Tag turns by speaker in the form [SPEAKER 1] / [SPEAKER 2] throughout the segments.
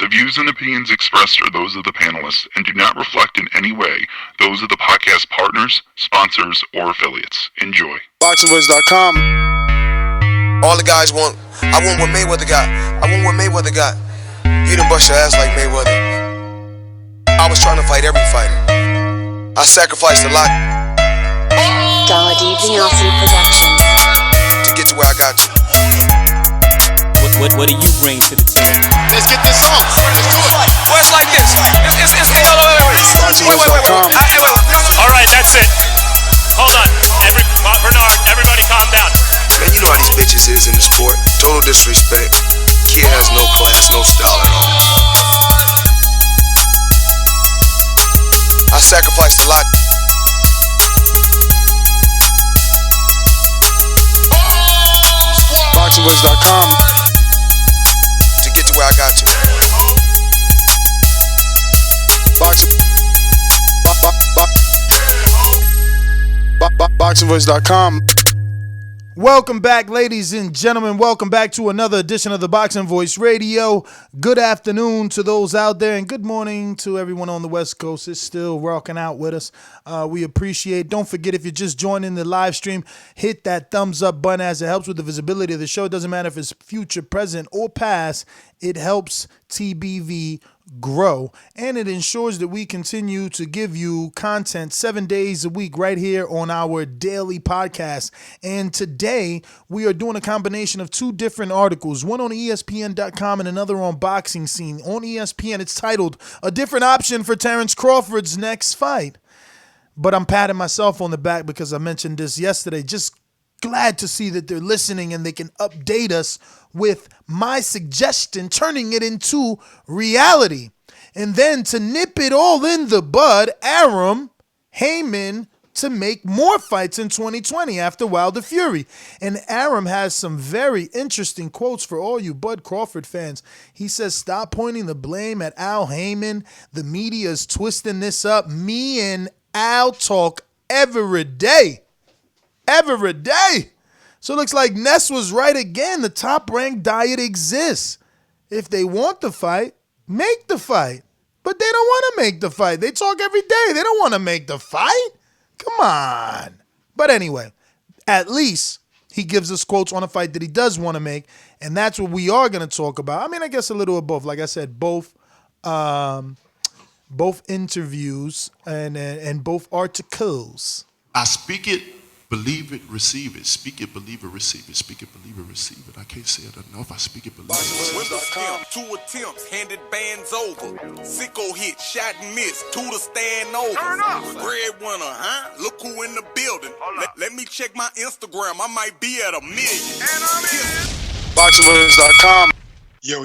[SPEAKER 1] The views and opinions expressed are those of the panelists and do not reflect in any way those of the podcast partners, sponsors, or affiliates. Enjoy.
[SPEAKER 2] BoxingVoice.com. All the guys want, I want what Mayweather got. I want what Mayweather got. You done bust your ass like Mayweather. I was trying to fight every fighter. I sacrificed a lot
[SPEAKER 3] Dazn Productions
[SPEAKER 2] to get to where I got to.
[SPEAKER 4] What do you bring to the table?
[SPEAKER 5] Let's get this on. Let's do it. Well, it's like this. Wait.
[SPEAKER 6] All right, that's it. Hold on. Bernard, everybody calm down.
[SPEAKER 2] Man, you know how these bitches is in the sport. Total disrespect. Kid has no class, no style at all. I sacrificed a lot. BoxingVoice.com to get to where I got to. BoxingVoice.com.
[SPEAKER 7] Welcome back, ladies and gentlemen. Welcome back to another edition of the Boxing Voice Radio. Good afternoon to those out there, and good morning to everyone on the West Coast. It's still rocking out with us. We appreciate. Don't forget, if you're just joining the live stream, hit that thumbs up button, as it helps with the visibility of the show. It doesn't matter if it's future, present, or past. It helps TBV grow, and it ensures that we continue to give you content 7 days a week right here on our daily podcast. And today we are doing a combination of two different articles, one on ESPN.com and another on Boxing Scene. On ESPN, it's titled "A Different Option for Terence Crawford's Next Fight." But I'm patting myself on the back because I mentioned this yesterday. Just glad to see that they're listening and they can update us with my suggestion, turning it into reality. And then to nip it all in the bud, Arum, Haymon, to make more fights in 2020 after Wilder Fury. And Arum has some very interesting quotes for all you Bud Crawford fans. He says, stop pointing the blame at Al Haymon. The media is twisting this up. Me and Al talk every day. Every day. So it looks like Ness was right again. The top-ranked diet exists. If they want the fight, make the fight. But they don't want to make the fight. They talk every day. They don't want to make the fight. Come on. But anyway, at least he gives us quotes on a fight that he does want to make, and that's what we are going to talk about. I mean, I guess a little of both. Like I said, both interviews and both articles.
[SPEAKER 5] I speak it, believe it, receive it. Speak it, believe it, receive it. Speak it, believe it, receive it. I can't say it enough. I speak it, believe it.
[SPEAKER 8] Two attempts, handed bands over. Sicko hit, shot and missed. Two to stand over. Turn up. Breadwinner, huh? Look who in the building. Let me check my Instagram. I might be at 1 million. And I'm in.
[SPEAKER 2] BoxingVoice.com.
[SPEAKER 9] Yo.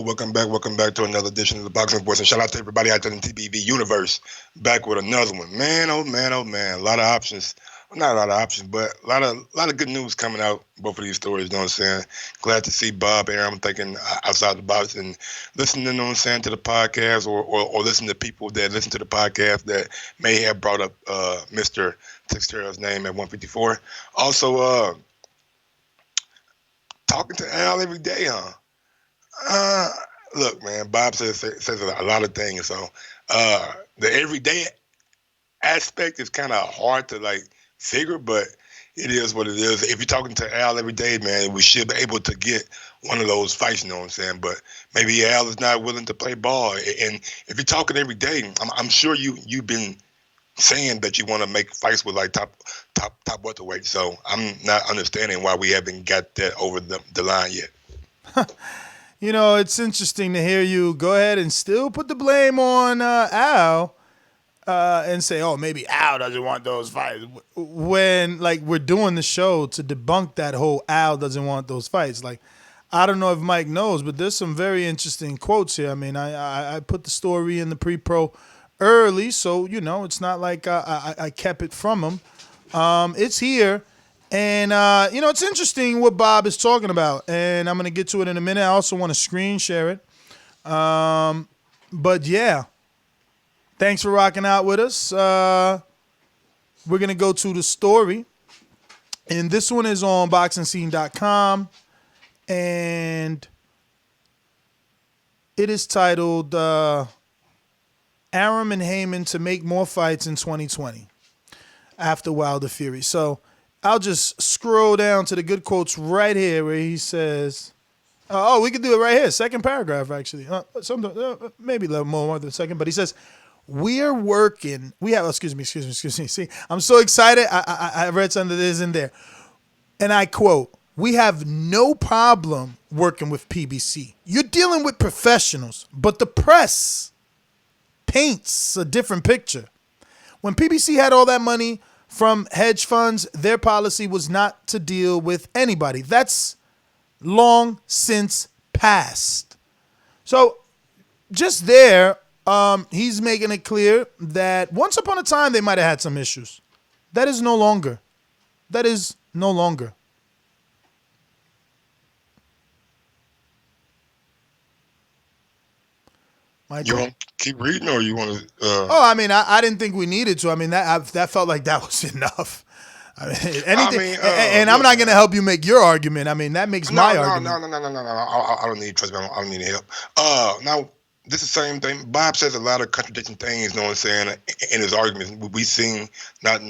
[SPEAKER 9] Welcome back to another edition of the Boxing Voice. And shout out to everybody out there in the TBV universe. Back with another one. Man, oh man. A lot of options. Well, not a lot of options, but a lot of good news coming out. Both of these stories, you know what I'm saying? Glad to see Bob and I'm thinking outside the box and listening, you know what I'm saying, to the podcast or listen to people that listen to the podcast that may have brought up Mr. Teixeira's name at 154. Also, talking to Al every day, huh? Look, man, Bob says a lot of things. So the everyday aspect is kind of hard to figure, but it is what it is. If you're talking to Al every day, man, we should be able to get one of those fights, you know what I'm saying? But maybe Al is not willing to play ball. And if you're talking every day, I'm sure you've been saying that you want to make fights with top welterweight. So I'm not understanding why we haven't got that over the line yet.
[SPEAKER 7] You know, it's interesting to hear you go ahead and still put the blame on Al and say, oh, maybe Al doesn't want those fights. When, we're doing the show to debunk that whole Al doesn't want those fights. I don't know if Mike knows, but there's some very interesting quotes here. I mean, I put the story in the pre-pro early, so, it's not like I kept it from him. It's here. And, it's interesting what Bob is talking about, and I'm going to get to it in a minute. I also want to screen share it. But, yeah, thanks for rocking out with us. We're going to go to the story, and this one is on boxingscene.com, and It is titled Arum and Haymon to make more fights in 2020 after Wilder Fury. So I'll just scroll down to the good quotes right here where he says, we could do it right here. Second paragraph, actually. Maybe a little more than a second, but he says, excuse me. See, I'm so excited. I read something that isn't there. And I quote, "We have no problem working with PBC. You're dealing with professionals, but the press paints a different picture. When PBC had all that money from hedge funds, their policy was not to deal with anybody. That's long since passed." So just there, he's making it clear that once upon a time they might have had some issues. That is no longer. Michael?
[SPEAKER 9] You want to keep reading, or you want to?
[SPEAKER 7] I didn't think we needed to. I mean, that felt like that was enough. I mean, anything, and I'm not going to help you make your argument. I mean, that makes my argument.
[SPEAKER 9] No. I don't need, trust me, I don't need help. Now, this is the same thing. Bob says a lot of contradicting things, you know what I'm saying, in his arguments. We seen not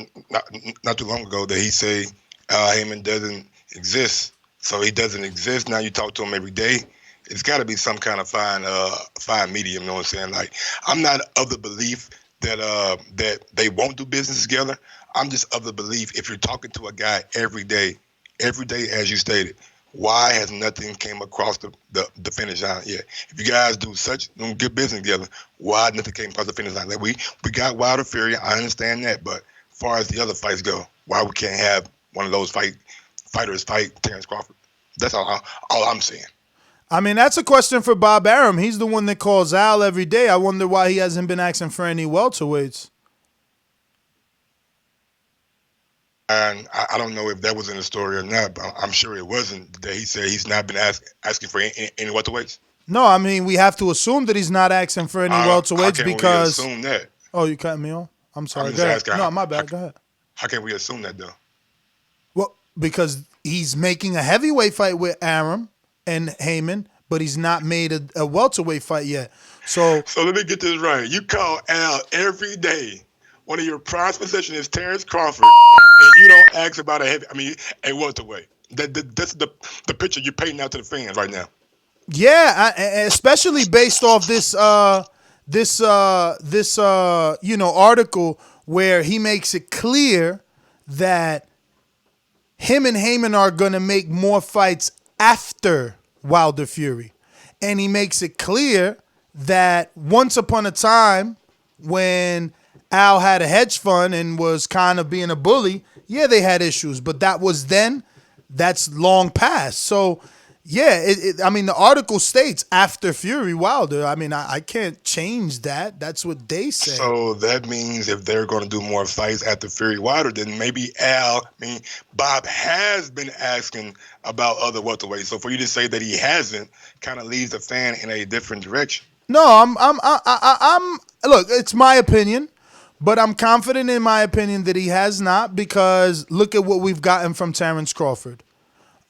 [SPEAKER 9] too long ago that he say Haymon doesn't exist. So he doesn't exist. Now you talk to him every day. It's got to be some kind of fine medium, you know what I'm saying? Like, I'm not of the belief that they won't do business together. I'm just of the belief if you're talking to a guy every day, as you stated, why has nothing came across the finish line yet? If you guys do good business together, why nothing came across the finish line? Like we got Wilder Fury, I understand that, but as far as the other fights go, why we can't have one of those fighters fight Terence Crawford? That's all I'm saying.
[SPEAKER 7] I mean, that's a question for Bob Arum. He's the one that calls Al every day. I wonder why he hasn't been asking for any welterweights.
[SPEAKER 9] And I don't know if that was in the story or not, but I'm sure it wasn't. That he said he's not been asking for any welterweights.
[SPEAKER 7] No, I mean, we have to assume that he's not asking for any welterweights because.
[SPEAKER 9] How can we assume that?
[SPEAKER 7] Oh, you cut me off? I'm sorry.
[SPEAKER 9] Go ahead.
[SPEAKER 7] No, my bad. Go ahead.
[SPEAKER 9] How can we assume that, though?
[SPEAKER 7] Well, because he's making a heavyweight fight with Arum and Haymon, but he's not made a welterweight fight yet. So
[SPEAKER 9] let me get this right. You call Al every day. One of your prized possessions is Terence Crawford, and you don't ask about a welterweight. That's the picture you're painting out to the fans right now.
[SPEAKER 7] Yeah, especially based off this article where he makes it clear that him and Haymon are going to make more fights after Wilder Fury. And he makes it clear that once upon a time when Al had a hedge fund and was kind of being a bully, yeah, they had issues, but that was then. That's long past. So, yeah, I mean, the article states after Fury Wilder. I mean, I can't change that. That's what they say.
[SPEAKER 9] So that means if they're going to do more fights after Fury Wilder, then maybe Bob has been asking about other welterweights. So for you to say that he hasn't kind of leaves the fan in a different direction.
[SPEAKER 7] No, I'm look, it's my opinion. But I'm confident in my opinion that he has not, because look at what we've gotten from Terence Crawford.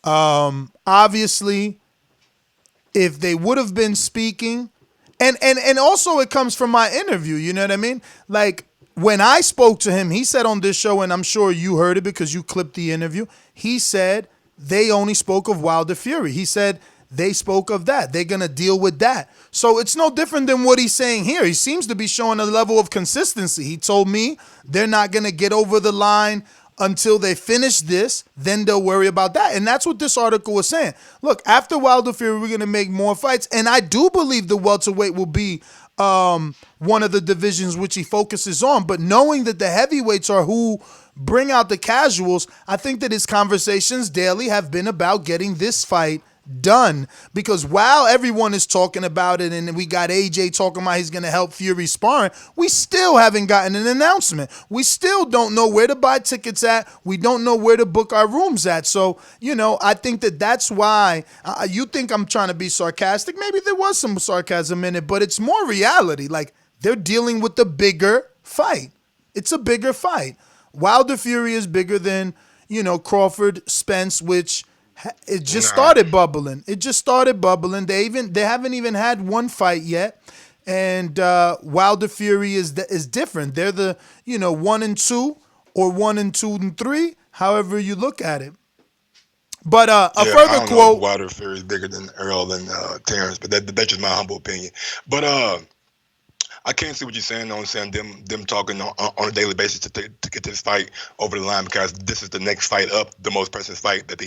[SPEAKER 7] Obviously, if they would have been speaking, and also it comes from my interview, you know what I mean? Like, when I spoke to him, he said on this show, and I'm sure you heard it because you clipped the interview, he said they only spoke of Wilder Fury. He said they spoke of that. They're going to deal with that. So it's no different than what he's saying here. He seems to be showing a level of consistency. He told me they're not going to get over the line until they finish this. Then they'll worry about that. And that's what this article was saying. Look, after Wilder Fury, we're going to make more fights. And I do believe the welterweight will be one of the divisions which he focuses on. But knowing that the heavyweights are who bring out the casuals, I think that his conversations daily have been about getting this fight done, because while everyone is talking about it and we got AJ talking about he's going to help Fury sparring, we still haven't gotten an announcement. We still don't know where to buy tickets at. We don't know where to book our rooms at. So, I think that that's why you think I'm trying to be sarcastic. Maybe there was some sarcasm in it, but it's more reality. Like, they're dealing with the bigger fight. It's a bigger fight. Wilder Fury is bigger than, Crawford Spence, which It just
[SPEAKER 9] Nah.
[SPEAKER 7] started bubbling. It just started bubbling. They haven't even had one fight yet. And Wilder Fury is different. They're the 1-2 or 1-2 and 3, however you look at it. But a
[SPEAKER 9] I
[SPEAKER 7] further
[SPEAKER 9] don't know if
[SPEAKER 7] quote.
[SPEAKER 9] Wilder Fury is bigger than Errol and Terence, but that's just my humble opinion. But I can't see what you're saying. I'm saying them talking on a daily basis to get this fight over the line, because this is the next fight up, the most pressing fight that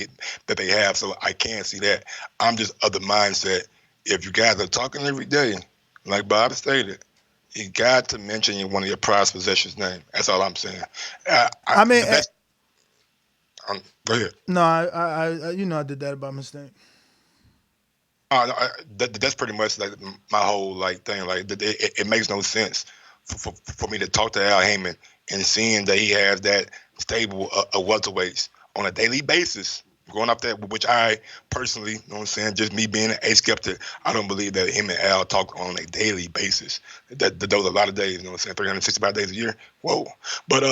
[SPEAKER 9] they have. So I can't see that. I'm just of the mindset, if you guys are talking every day, like Bob stated, you got to mention one of your prized possessions' name. That's all I'm saying.
[SPEAKER 7] I mean,
[SPEAKER 9] go ahead.
[SPEAKER 7] no, I did that by mistake.
[SPEAKER 9] That's pretty much like my whole thing. Like it makes no sense for me to talk to Al Haymon and seeing that he has that stable of welterweights on a daily basis. Going up there, which I personally, you know what I'm saying, just me being a skeptic, I don't believe that him and Al talk on a daily basis. That those are a lot of days, you know what I'm saying, 365 days a year. Whoa. But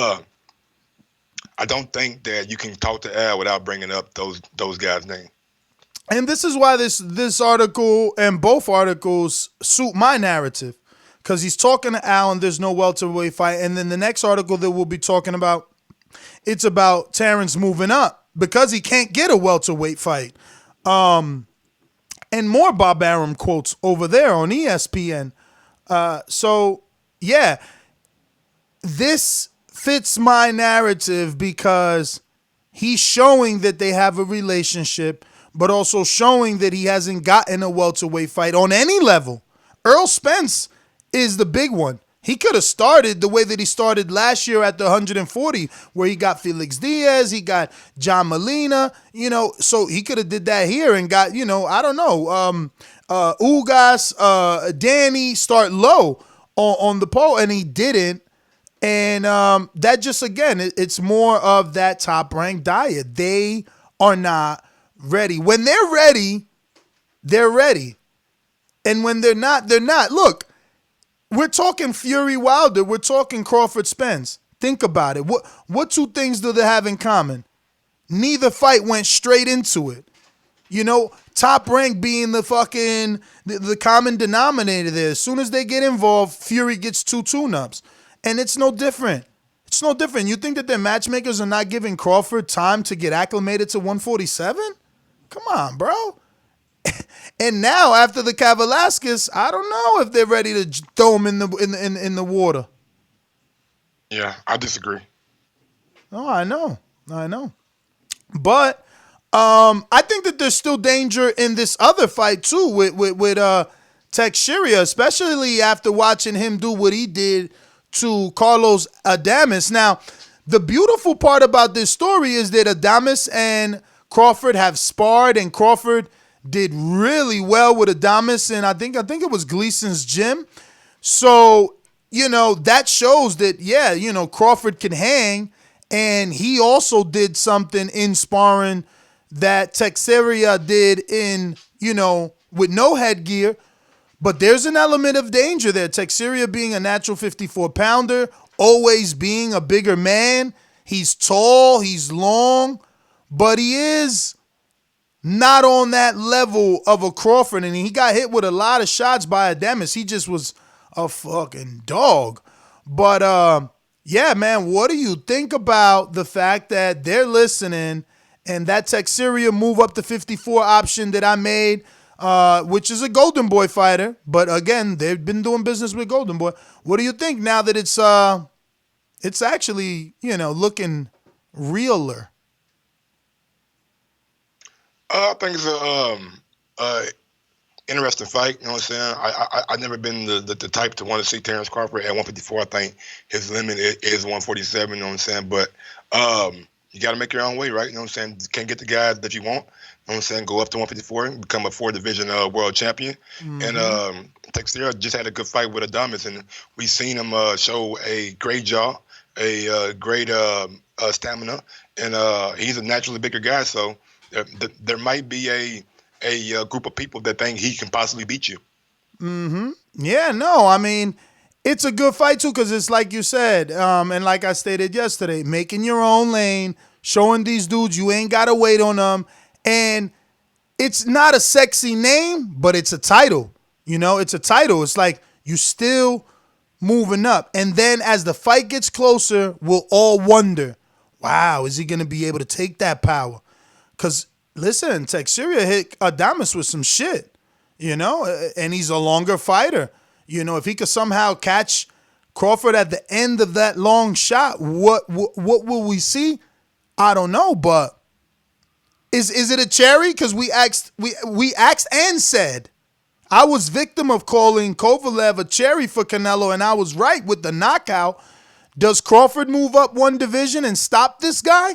[SPEAKER 9] I don't think that you can talk to Al without bringing up those guys' names.
[SPEAKER 7] And this is why this article and both articles suit my narrative, because he's talking to Al and there's no welterweight fight. And then the next article that we'll be talking about, it's about Terence moving up because he can't get a welterweight fight. And more Bob Arum quotes over there on ESPN. So, yeah, this fits my narrative because he's showing that they have a relationship, but also showing that he hasn't gotten a welterweight fight on any level. Errol Spence is the big one. He could have started the way that he started last year at the 140, where he got Felix Diaz, he got John Molina, so he could have did that here and got, I don't know, Ugas, Danny start low on the pole, and he didn't. And that just, again, it's more of that top-ranked diet. They are not ready. When they're ready, they're ready. And when they're not, they're not. Look, we're talking Fury Wilder. We're talking Crawford Spence. Think about it. What two things do they have in common? Neither fight went straight into it. Top rank being the fucking the common denominator there. As soon as they get involved, Fury gets 2 tune-ups. And it's no different. It's no different. You think that their matchmakers are not giving Crawford time to get acclimated to 147? Come on, bro. And now after the Kavalaskis, I don't know if they're ready to throw him in the water.
[SPEAKER 9] Yeah, I disagree.
[SPEAKER 7] Oh, I know. But I think that there's still danger in this other fight too with Teixeira, especially after watching him do what he did to Carlos Adames. Now, the beautiful part about this story is that Adames and Crawford have sparred, and Crawford did really well with Adames, and I think it was Gleason's gym. So, that shows that, Crawford can hang, and he also did something in sparring that Teixeira did in, with no headgear. But there's an element of danger there. Teixeira being a natural 54-pounder, always being a bigger man. He's tall, he's long, but he is not on that level of a Crawford. And he got hit with a lot of shots by Adames. He just was a fucking dog. But, yeah, man, what do you think about the fact that they're listening and that Teixeira move up to 54 option that I made, which is a Golden Boy fighter, but again, they've been doing business with Golden Boy. What do you think now that it's actually, looking realer?
[SPEAKER 9] I think it's a interesting fight. You know what I'm saying? I've never been the type to want to see Terence Crawford at 154. I think his limit is 147. You know what I'm saying? But you got to make your own way, right? You know what I'm saying? You can't get the guys that you want. You know what I'm saying? Go up to 154 and become a 4-division world champion. Mm-hmm. And Teixeira just had a good fight with Adames, and we've seen him show a great jaw, a great stamina, and he's a naturally bigger guy. So there might be a group of people that think he can possibly beat you.
[SPEAKER 7] Mm-hmm. Yeah, no, I mean, it's a good fight too, because it's like you said, and like I stated yesterday, making your own lane, showing these dudes you ain't got to wait on them. And it's not a sexy name, but it's a title. You know, it's a title. It's like you still moving up. And then as the fight gets closer, we'll all wonder, wow, is he going to be able to take that power? Because, listen, Teixeira hit Adames with some shit, you know, and he's a longer fighter. You know, if he could somehow catch Crawford at the end of that long shot, what will we see? I don't know, but is it a cherry? Because we asked and said, I was victim of calling Kovalev a cherry for Canelo, and I was right with the knockout. Does Crawford move up one division and stop this guy?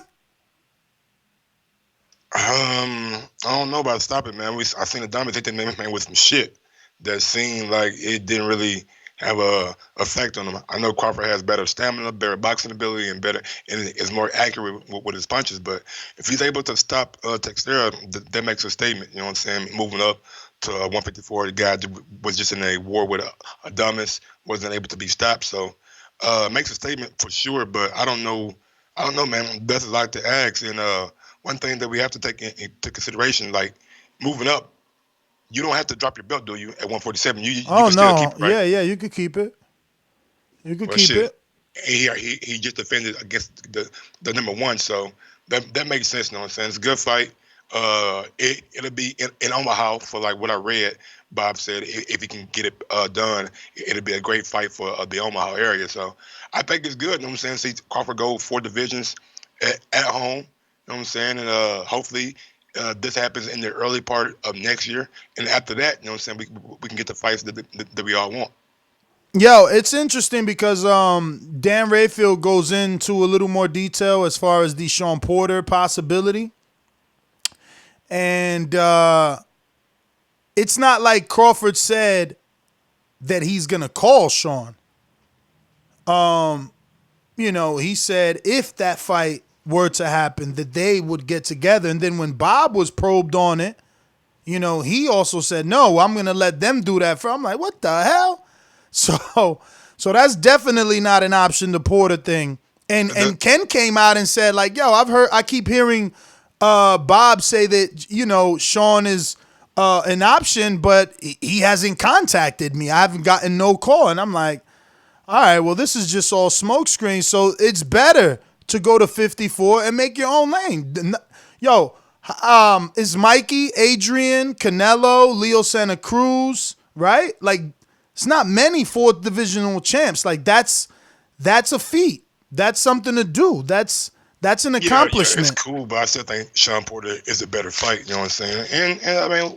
[SPEAKER 9] I don't know about stopping, man. I seen Adames hit that man with some shit that seemed like it didn't really have a effect on him. I know Crawford has better stamina, better boxing ability, and is more accurate with his punches. But if he's able to stop Teixeira, that makes a statement. You know what I'm saying? Moving up to 154, the guy was just in a war with Adames, wasn't able to be stopped. So makes a statement for sure. But I don't know, man. That's a lot to ask. And one thing that we have to take into consideration, like moving up, you don't have to drop your belt, do you? At 147, you can still keep it, right?
[SPEAKER 7] Yeah, you could keep it. You could keep it.
[SPEAKER 9] He just defended against the number one, so that makes sense. You know what I'm saying? It's a good fight. It'll be in Omaha for like what I read. Bob said if he can get it done, it'll be a great fight for the Omaha area. So I think it's good. You know what I'm saying? See Crawford go 4 divisions at home. You know what I'm saying? And hopefully this happens in the early part of next year. And after that, you know what I'm saying, we can get the fights that we all want.
[SPEAKER 7] Yo, it's interesting because Dan Rayfield goes into a little more detail as far as the Sean Porter possibility. And it's not like Crawford said that he's going to call Sean. You know, he said if that fight were to happen, that they would get together. And then when Bob was probed on it, you know, he also said, no, I'm going to let them do that. I'm like, what the hell? So that's definitely not an option, the Porter thing. And Ken came out and said, like, yo, I keep hearing Bob say that, you know, Sean is an option, but he hasn't contacted me. I haven't gotten no call. And I'm like, all right, well, this is just all smokescreen. So it's better to go to 54 and make your own lane. Yo, is Mikey, Adrian, Canelo, Leo Santa Cruz, right? Like, it's not many 4th divisional champs. Like, that's a feat. That's something to do. That's an accomplishment.
[SPEAKER 9] Yeah, it's cool, but I still think Sean Porter is a better fight. You know what I'm saying? And I mean,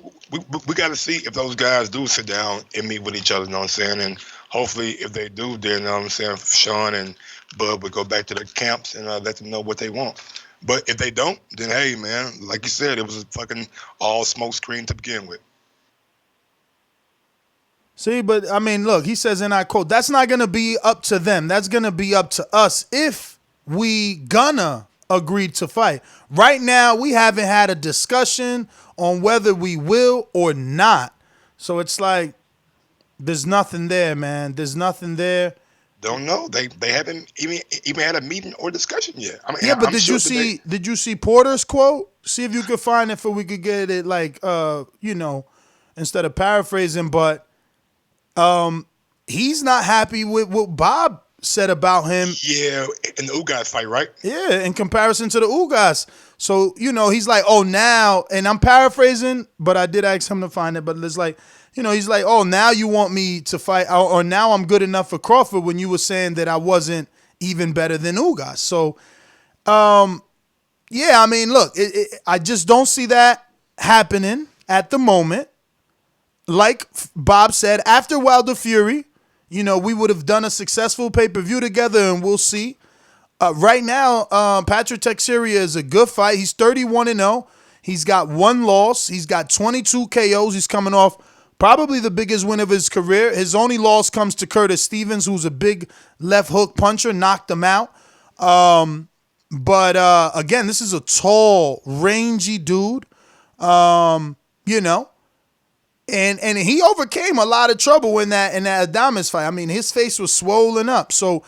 [SPEAKER 9] we got to see if those guys do sit down and meet with each other. You know what I'm saying? And hopefully, if they do, then you know what I'm saying, Sean and Bud would go back to their camps and let them know what they want. But if they don't, then hey, man, like you said, it was a fucking all smoke screen to begin with.
[SPEAKER 7] See, but I mean, look, he says, and I quote, that's not going to be up to them. That's going to be up to us if we gonna agree to fight. Right now, we haven't had a discussion on whether we will or not. So it's like, there's nothing there, man. There's nothing there.
[SPEAKER 9] Don't know. They haven't even had a meeting or discussion yet. I mean,
[SPEAKER 7] yeah, but did you see Porter's quote? See if you could find it for we could get it like you know, instead of paraphrasing, but he's not happy with what Bob said about him.
[SPEAKER 9] Yeah, in the Ugas fight, right?
[SPEAKER 7] Yeah, in comparison to the Ugas. So, you know, he's like, oh, now, and I'm paraphrasing, but I did ask him to find it, but it's like, you know, he's like, oh, now you want me to fight, or now I'm good enough for Crawford when you were saying that I wasn't even better than Ugas. So, yeah, I mean, look, I just don't see that happening at the moment. Like Bob said, after Wilder Fury, you know, we would have done a successful pay-per-view together, and we'll see. Right now, Patrick Teixeira is a good fight. He's 31-0. He's got 1 loss. He's got 22 KOs. He's coming off probably the biggest win of his career. His only loss comes to Curtis Stevens, who's a big left hook puncher, knocked him out. But again, this is a tall, rangy dude, you know. And he overcame a lot of trouble in that Adames fight. I mean, his face was swollen up. So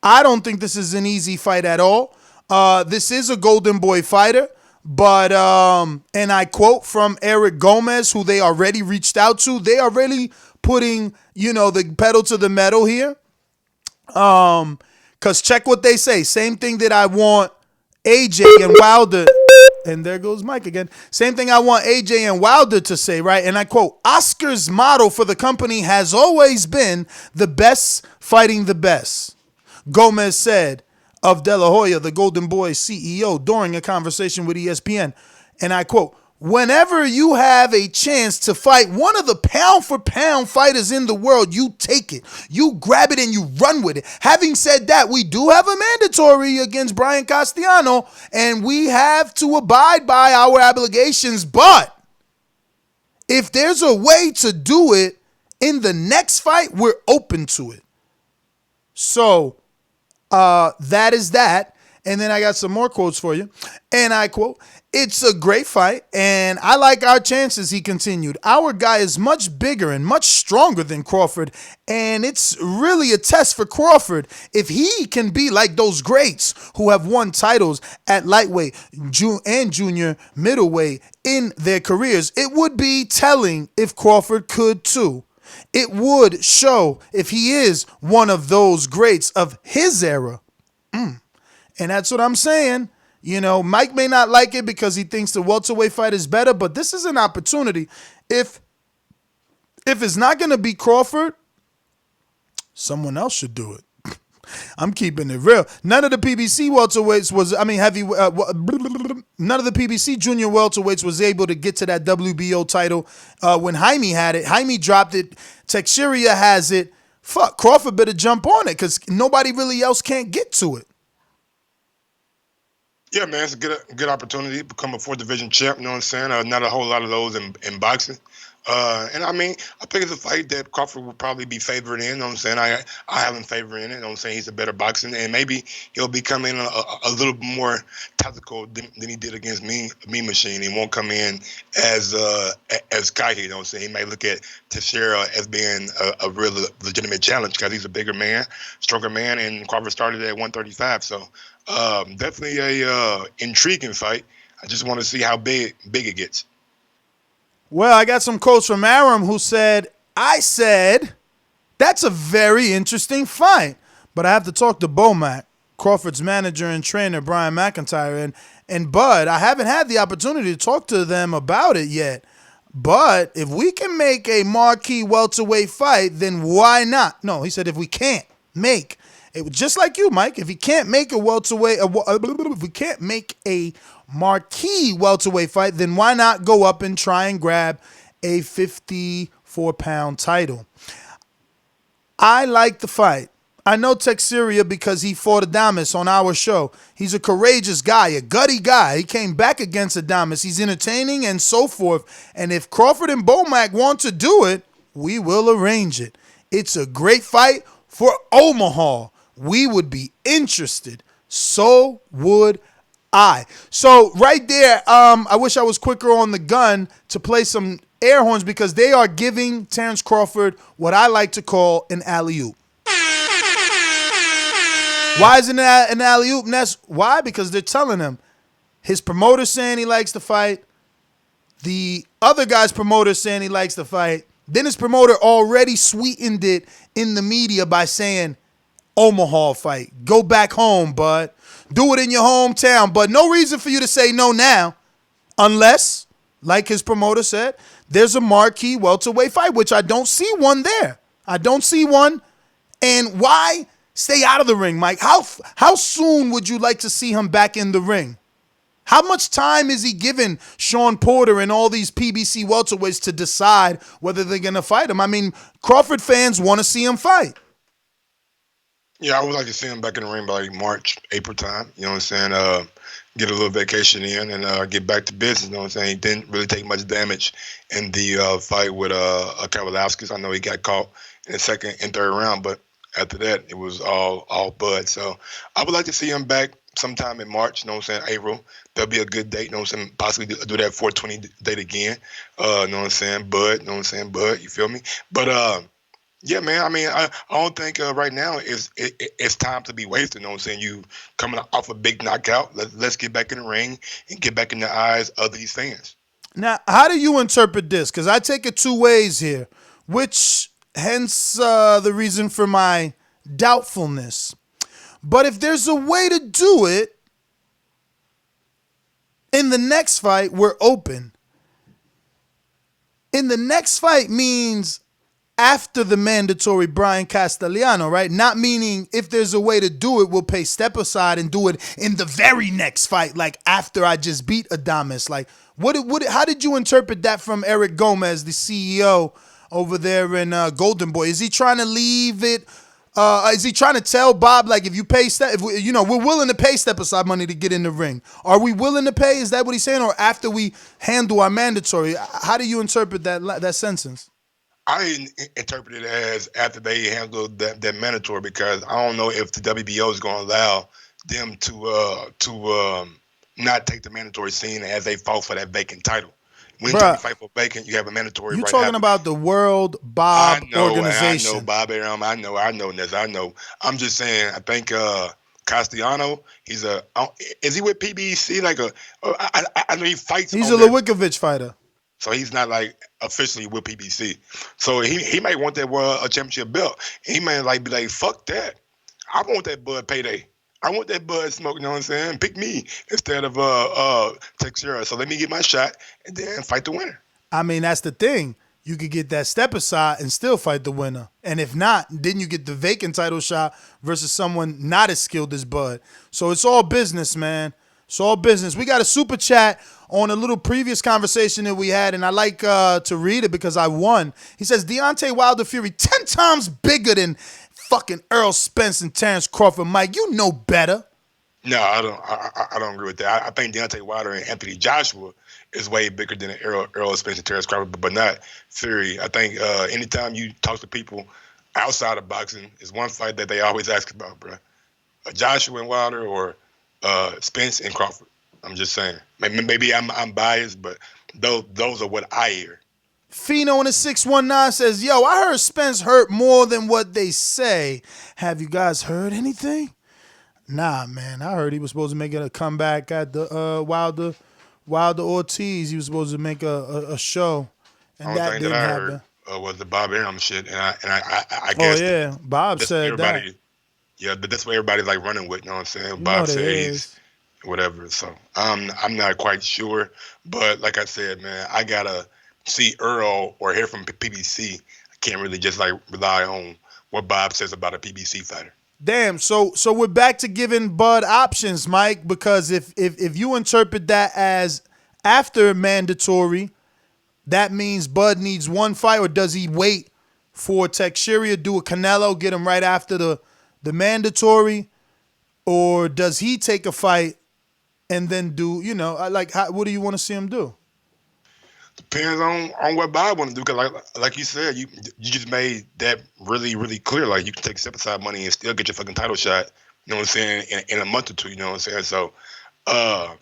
[SPEAKER 7] I don't think this is an easy fight at all. This is a Golden Boy fighter. But and I quote from Eric Gomez, who they already reached out to. They are really putting, the pedal to the metal here. Cause check what they say. Same thing that I want AJ and Wilder. And there goes Mike again. Same thing I want AJ and Wilder to say, right? And I quote, Oscar's motto for the company has always been the best fighting the best. Gomez said of De La Hoya, the Golden Boy CEO, during a conversation with ESPN. And I quote, whenever you have a chance to fight one of the pound-for-pound fighters in the world, you take it. You grab it and you run with it. Having said that, we do have a mandatory against Brian Castellano, and we have to abide by our obligations. But if there's a way to do it in the next fight, we're open to it. So that is that. And then I got some more quotes for you. And I quote, it's a great fight, and I like our chances, he continued. Our guy is much bigger and much stronger than Crawford, and it's really a test for Crawford if he can be like those greats who have won titles at lightweight and junior middleweight in their careers. It would be telling if Crawford could too. It would show if he is one of those greats of his era. And that's what I'm saying. Mike may not like it because he thinks the welterweight fight is better, but this is an opportunity. If it's not going to be Crawford, someone else should do it. I'm keeping it real. None of the PBC welterweights none of the PBC junior welterweights was able to get to that WBO title when Haymon had it. Haymon dropped it. Teixeira has it. Fuck, Crawford better jump on it because nobody really else can't get to it.
[SPEAKER 9] Yeah, man, it's a good opportunity to become a 4th division champ. You know what I'm saying? Not a whole lot of those in boxing. And I mean, I think it's a fight that Crawford will probably be favored in. You know what I'm saying? I have him favored in it. You know what I'm saying? He's a better boxer, and maybe he'll be coming in a little more tactical than he did against Mean Machine. He won't come in as cocky. You know what I'm saying? He may look at Teixeira as being a real legitimate challenge because he's a bigger man, stronger man, and Crawford started at 135. So definitely a intriguing fight. I just want to see how big it gets.
[SPEAKER 7] Well, I got some quotes from Arum who said, I said, that's a very interesting fight. But I have to talk to Bomac, Crawford's manager and trainer, Brian McIntyre. And Bud, I haven't had the opportunity to talk to them about it yet. But if we can make a marquee welterweight fight, then why not? No, he said if we can't make it, just like you, Mike, if he can't make a welterweight, if we can't make a marquee welterweight fight, then why not go up and try and grab a 54-pound title? I like the fight. I know Teixeira because he fought Adames on our show. He's a courageous guy, a gutty guy. He came back against Adames. He's entertaining and so forth. And if Crawford and Bomac want to do it, we will arrange it. It's a great fight for Omaha. We would be interested. So would I. So right there, I wish I was quicker on the gun to play some air horns because they are giving Terence Crawford what I like to call an alley-oop. Why is it an alley-oop, Ness? Why? Because they're telling him. His promoter saying he likes to fight. The other guy's promoter saying he likes to fight. Then his promoter already sweetened it in the media by saying, Omaha fight. Go back home, bud. Do it in your hometown, but no reason for you to say no now unless, like his promoter said, there's a marquee welterweight fight, which I don't see one there. I don't see one. And why stay out of the ring, Mike? How soon would you like to see him back in the ring? How much time is he giving Sean Porter and all these PBC welterweights to decide whether they're going to fight him? I mean, Crawford fans want to see him fight.
[SPEAKER 9] Yeah, I would like to see him back in the ring by like March, April time. You know what I'm saying? Get a little vacation in and get back to business. You know what I'm saying? He didn't really take much damage in the fight with Kavalauskas. I know he got caught in the second and third round, but after that, it was all bud. So I would like to see him back sometime in March. You know what I'm saying? April. That'll be a good date. You know what I'm saying? Possibly do that 420 date again. You know what I'm saying? Bud. You know what I'm saying? Bud. You feel me? But Yeah, man. I mean, I don't think right now it's time to be wasted. You know what I'm saying? You coming off a big knockout. Let's get back in the ring and get back in the eyes of these fans.
[SPEAKER 7] Now, how do you interpret this? Because I take it two ways here, which hence the reason for my doubtfulness. But if there's a way to do it, in the next fight, we're open. In the next fight means after the mandatory Brian Castellano, right? Not meaning if there's a way to do it, we'll pay step aside and do it in the very next fight, like after I just beat Adames. Like, how did you interpret that from Eric Gomez, the CEO over there in Golden Boy? Is he trying to leave it? Is he trying to tell Bob, like, if you pay we're willing to pay step aside money to get in the ring? Are we willing to pay? Is that what he's saying? Or after we handle our mandatory? How do you interpret that sentence?
[SPEAKER 9] I interpret it as after they handle that mandatory, because I don't know if the WBO is going to allow them to not take the mandatory scene as they fought for that vacant title. When you fight for vacant, you have a mandatory.
[SPEAKER 7] You're
[SPEAKER 9] right
[SPEAKER 7] talking about the World Bob Organization.
[SPEAKER 9] I know Bob Arum. I know this. I know. I'm just saying. I think Castellano. Is he with PBC? I know he fights.
[SPEAKER 7] He's a Lewickovic fighter.
[SPEAKER 9] So he's not like officially with PBC. So he might want that world a championship belt. He might be like, fuck that. I want that Bud payday. I want that Bud smoke, you know what I'm saying? Pick me instead of Teixeira. So let me get my shot and then fight the winner.
[SPEAKER 7] I mean, that's the thing. You could get that step aside and still fight the winner. And if not, then you get the vacant title shot versus someone not as skilled as Bud. So it's all business, man. It's all business. We got a super chat on a little previous conversation that we had, and I like to read it because I won. He says, Deontay Wilder Fury 10 times bigger than fucking Errol Spence and Terence Crawford. Mike, you know better.
[SPEAKER 9] No, I don't. I don't agree with that. I think Deontay Wilder and Anthony Joshua is way bigger than Errol Spence and Terence Crawford, but not Fury. I think anytime you talk to people outside of boxing, is one fight that they always ask about, bro. Joshua and Wilder or Spence and Crawford. I'm just saying. Maybe I'm biased, but those are what I hear.
[SPEAKER 7] Fino in the 619 says, yo, I heard Spence hurt more than what they say. Have you guys heard anything? Nah, man. I heard he was supposed to make a comeback at the Wilder Ortiz. He was supposed to make a show, and that didn't happen.
[SPEAKER 9] Was the Bob Arum shit, and I guess.
[SPEAKER 7] Oh yeah, Bob said that.
[SPEAKER 9] Yeah, but that's what everybody's like running with. You know what I'm saying? Bob said he's whatever. So I'm not quite sure, but like I said, man, I gotta see Earl or hear from PBC. I can't really just like rely on what Bob says about a PBC fighter.
[SPEAKER 7] Damn, so we're back to giving Bud options, Mike, because if you interpret that as after mandatory, that means Bud needs one fight, or does he wait for Teixeira, do a Canelo, get him right after the mandatory, or does he take a fight and then do, what do you want to see him do?
[SPEAKER 9] Depends on what Bob want to do, because like you said, you just made that really, really clear. Like, you can take step aside money and still get your fucking title shot, you know what I'm saying, in a month or two, you know what I'm saying? So I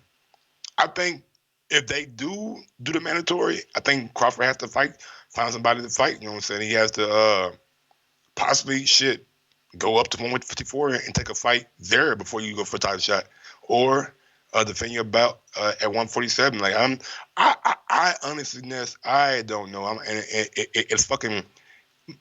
[SPEAKER 9] think if they do the mandatory, I think Crawford has to find somebody to fight, you know what I'm saying? He has to possibly go up to 154 and take a fight there before you go for a title shot, or defend your belt at 147. Like, I honestly, Ness, I don't know. It's fucking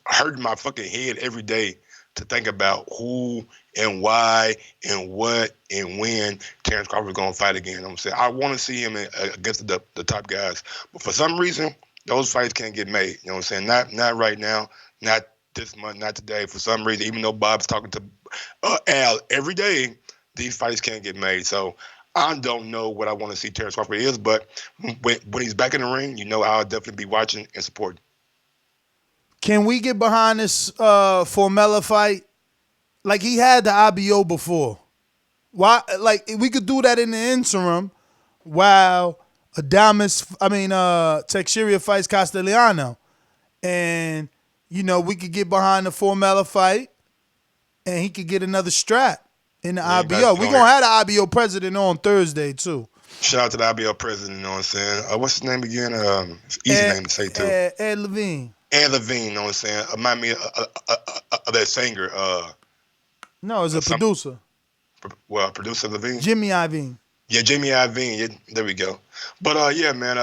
[SPEAKER 9] hurting my fucking head every day to think about who and why and what and when Terence Crawford is going to fight again. You know what I'm saying? I want to see him against the top guys, but for some reason, those fights can't get made. You know what I'm saying? Not right now, not this month, not today. For some reason, even though Bob's talking to Al every day, these fights can't get made. So I don't know what I want to see Terence Crawford is, but when he's back in the ring, I'll definitely be watching and supporting.
[SPEAKER 7] Can we get behind this Formella fight? Like, he had the IBO before. Why? Like, we could do that in the interim while Teixeira fights Castellano. And, we could get behind the Formella fight and he could get another strap in the IBO. We're going to have the IBO president on Thursday, too.
[SPEAKER 9] Shout out to the IBO president, you know what I'm saying? What's his name again? It's easy name to say, too.
[SPEAKER 7] Ed Levine.
[SPEAKER 9] and Levine. You know what I'm saying? Remind me of that singer.
[SPEAKER 7] No, it's a
[SPEAKER 9] Some
[SPEAKER 7] producer.
[SPEAKER 9] producer Levine.
[SPEAKER 7] Jimmy Iovine.
[SPEAKER 9] Yeah, Jimmy Iovine. Yeah, there we go. But yeah, man.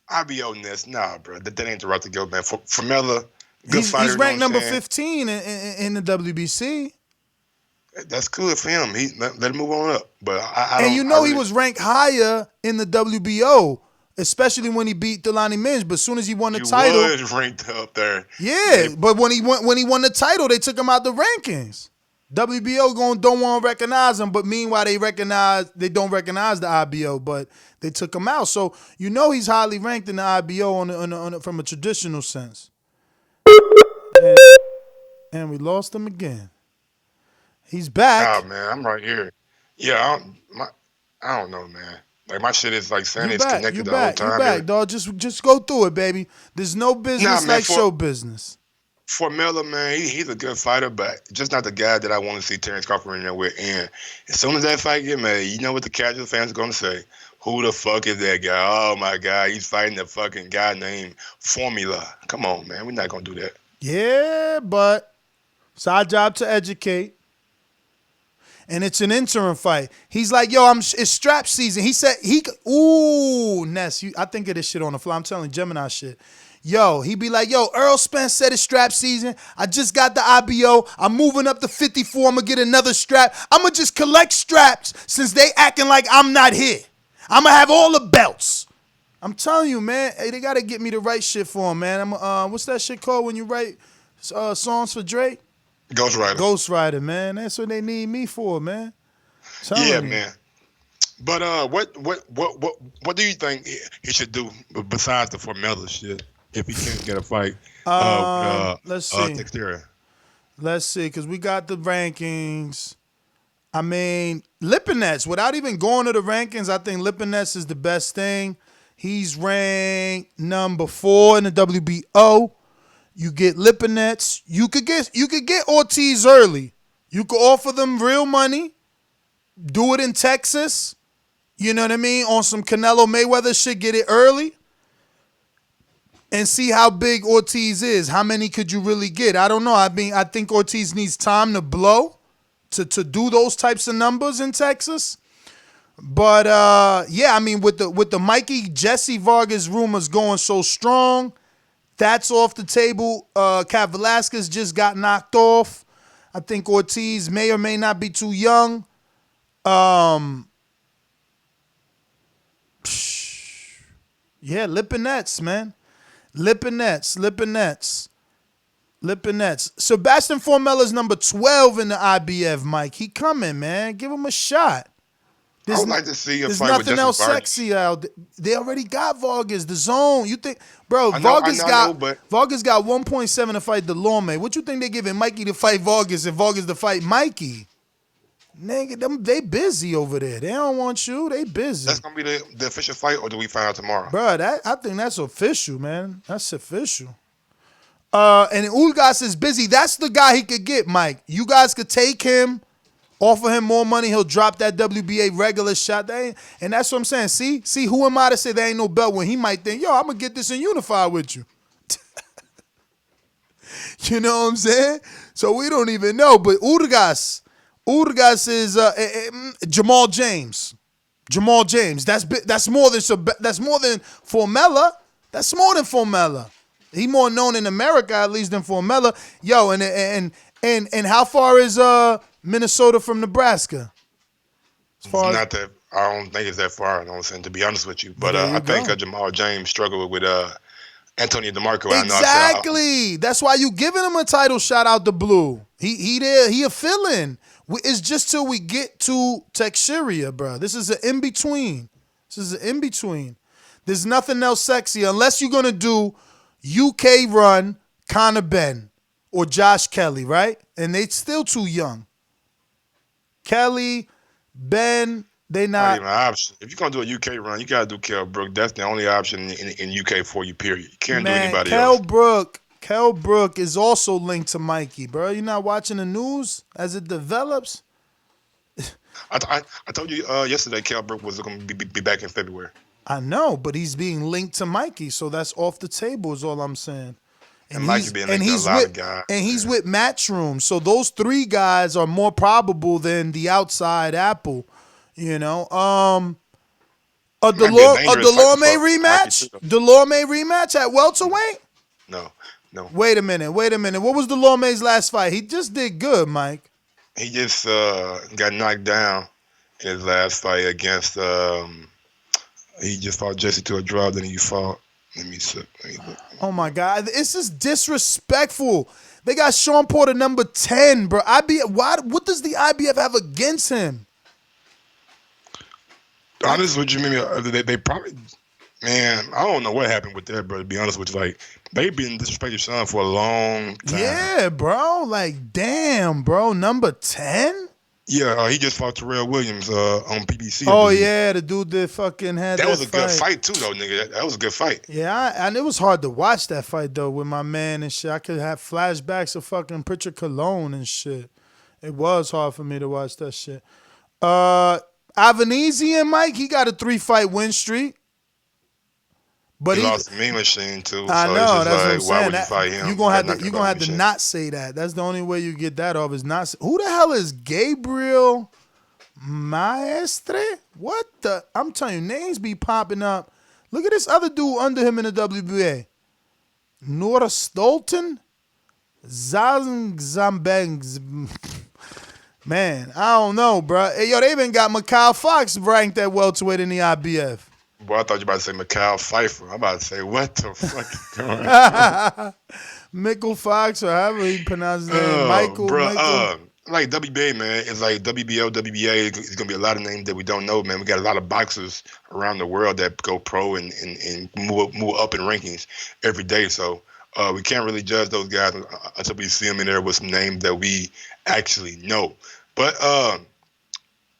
[SPEAKER 9] IBO Ness, nah, bro. That ain't the route to go, man. For Miller, good fighter.
[SPEAKER 7] He's ranked
[SPEAKER 9] you know
[SPEAKER 7] number
[SPEAKER 9] what I'm saying?
[SPEAKER 7] 15 in the WBC.
[SPEAKER 9] That's good for him. Let him move on up. But I
[SPEAKER 7] And
[SPEAKER 9] don't.
[SPEAKER 7] you know he was ranked higher in the WBO, especially when he beat Delani Minge. But as soon as he won the title,
[SPEAKER 9] was ranked up there.
[SPEAKER 7] yeah. But when he won the title, they took him out the rankings. WBO don't want to recognize him, but meanwhile they don't recognize the IBO, but they took him out. So you know he's highly ranked in the IBO from a traditional sense. And we lost him again. He's back.
[SPEAKER 9] Oh man, I'm right here. Yeah, I don't know, man. Like my shit is like saying
[SPEAKER 7] You
[SPEAKER 9] it's
[SPEAKER 7] back.
[SPEAKER 9] connected
[SPEAKER 7] You
[SPEAKER 9] the whole
[SPEAKER 7] back. You
[SPEAKER 9] time.
[SPEAKER 7] back, dog. Just go through it, baby. There's no
[SPEAKER 9] Nah,
[SPEAKER 7] business
[SPEAKER 9] man.
[SPEAKER 7] like show business.
[SPEAKER 9] For Miller, man, he's a good fighter, but just not the guy that I want to see Terence Crawford in there with. And as soon as that fight get made, you know what the casual fans are gonna say? Who the fuck is that guy? Oh my God, he's fighting the fucking guy named Formula. Come on, man, we're not gonna do that.
[SPEAKER 7] Yeah, but it's our job to educate. And it's an interim fight. He's like, yo, it's strap season. He said Ness, I think of this shit on the fly. I'm telling Gemini shit. Yo, he be like, yo, Errol Spence said it's strap season. I just got the IBO. I'm moving up to 54. I'm going to get another strap. I'm going to just collect straps since they acting like I'm not here. I'm going to have all the belts. I'm telling you, man, hey, they got to get me the right shit for him, man. What's that shit called when you write songs for Drake? Ghostwriter, man. That's what they need me for, man.
[SPEAKER 9] Yeah, man. But what do you think he should do besides the Formella shit if he can't get a fight?
[SPEAKER 7] Let's see.
[SPEAKER 9] Teixeira.
[SPEAKER 7] Let's see, because we got the rankings. I mean, Lipinets, without even going to the rankings, I think Lipinets is the best thing. He's ranked number 4 in the WBO. You get Lipinets. You could get Ortiz early. You could offer them real money. Do it in Texas. You know what I mean? On some Canelo Mayweather shit, get it early. And see how big Ortiz is. How many could you really get? I don't know. I mean, I think Ortiz needs time to blow to do those types of numbers in Texas. But yeah, I mean, with the Mikey Jesse Vargas rumors going so strong, that's off the table. Cat Velasquez just got knocked off. I think Ortiz may or may not be too young. Yeah, Lipinets, man. Lipinets. Sebastian Formella's number 12 in the IBF, Mike. He coming, man. Give him a shot.
[SPEAKER 9] I would like to see a
[SPEAKER 7] There's
[SPEAKER 9] fight with
[SPEAKER 7] nothing else
[SPEAKER 9] Vargas.
[SPEAKER 7] sexy out there. They already got Vargas, the zone. You think, bro, Vargas got 1.7 to fight Delorme. What you think they giving Mikey to fight Vargas and Vargas to fight Mikey? Nigga, they busy over there. They don't want you. They busy.
[SPEAKER 9] That's gonna be the official fight, or do we find out tomorrow?
[SPEAKER 7] Bro, I think that's official, man. That's official. And Ulgas is busy. That's the guy he could get, Mike. You guys could take him, offer him more money. He'll drop that WBA regular shot. And that's what I'm saying. See, who am I to say there ain't no belt when he might think, yo, I'm going to get this and unify with you. You know what I'm saying? So we don't even know. But Ulgas is Jamal James. That's more than Formella. That's more than Formella. He more known in America at least than Formella. Yo, and how far is Minnesota from Nebraska?
[SPEAKER 9] It's not that. I don't think it's that far. I don't think, to be honest with you. But I think Jamal James struggled with Antonio DeMarco.
[SPEAKER 7] Exactly. That's why you giving him a title shot out the blue. He there. He a fill-in. It's just till we get to Teixeira, bro. This is an in-between. There's nothing else sexy unless you're going to do UK run Conor Ben or Josh Kelly, right? And they still too young. Kelly, Ben, they not
[SPEAKER 9] even an option. If you're gonna do a UK run, you gotta do Kell Brook. That's the only option in UK for you. Period. You can't do anybody else.
[SPEAKER 7] Kell Brook is also linked to Mikey, bro. You not watching the news as it develops?
[SPEAKER 9] I told you yesterday Kell Brook was gonna be back in February.
[SPEAKER 7] I know, but he's being linked to Mikey, so that's off the table is all I'm saying.
[SPEAKER 9] And Mikey being linked to a lot of guys.
[SPEAKER 7] And he's with Matchroom. So those 3 guys are more probable than the outside apple, you know. A Delorme rematch? Delorme rematch at welterweight?
[SPEAKER 9] No.
[SPEAKER 7] Wait a minute. What was Delorme's last fight? He just did good, Mike.
[SPEAKER 9] He just got knocked down in his last fight against. He just fought Jesse to a draw. Then he fought. Let me see.
[SPEAKER 7] Oh my God, it's just disrespectful. They got Sean Porter number 10, bro. What does the IBF have against him?
[SPEAKER 9] Honest with you, maybe they probably, man, I don't know what happened with that, bro. To be honest with you, like they've been disrespecting Sean for a long time.
[SPEAKER 7] Yeah, bro. Like, damn, bro. Number 10?
[SPEAKER 9] Yeah, he just fought Terrell Williams on PBC.
[SPEAKER 7] Oh yeah, the dude that fucking had that
[SPEAKER 9] was a good fight too, though, nigga. That was a good fight.
[SPEAKER 7] Yeah, and it was hard to watch that fight though with my man and shit. I could have flashbacks of fucking Pritchard Cologne and shit. It was hard for me to watch that shit. Avanese and Mike, he got a 3-fight win streak. But
[SPEAKER 9] he lost to Mean Machine too.
[SPEAKER 7] I
[SPEAKER 9] so
[SPEAKER 7] know,
[SPEAKER 9] it's just
[SPEAKER 7] that's
[SPEAKER 9] like,
[SPEAKER 7] what I'm saying.
[SPEAKER 9] why would you fight him?
[SPEAKER 7] You're gonna have to not say that. That's the only way you get that off is not. Who the hell is Gabriel Maestre? What the? I'm telling you, names be popping up. Look at this other dude under him in the WBA. Nora Stolten, Zambang. Man, I don't know, bro. Hey, yo, they even got Mikhail Fox ranked at welterweight in the IBF.
[SPEAKER 9] Boy, I thought you were about to say Mikhail Pfeiffer. I'm about to say, what the fuck is going on?
[SPEAKER 7] Michael Fox, or however he pronounced his name. Michael.
[SPEAKER 9] Like WBA, man. It's like WBO, WBA. It's going to be a lot of names that we don't know, man. We got a lot of boxers around the world that go pro and move up in rankings every day. So we can't really judge those guys until we see them in there with some names that we actually know. But,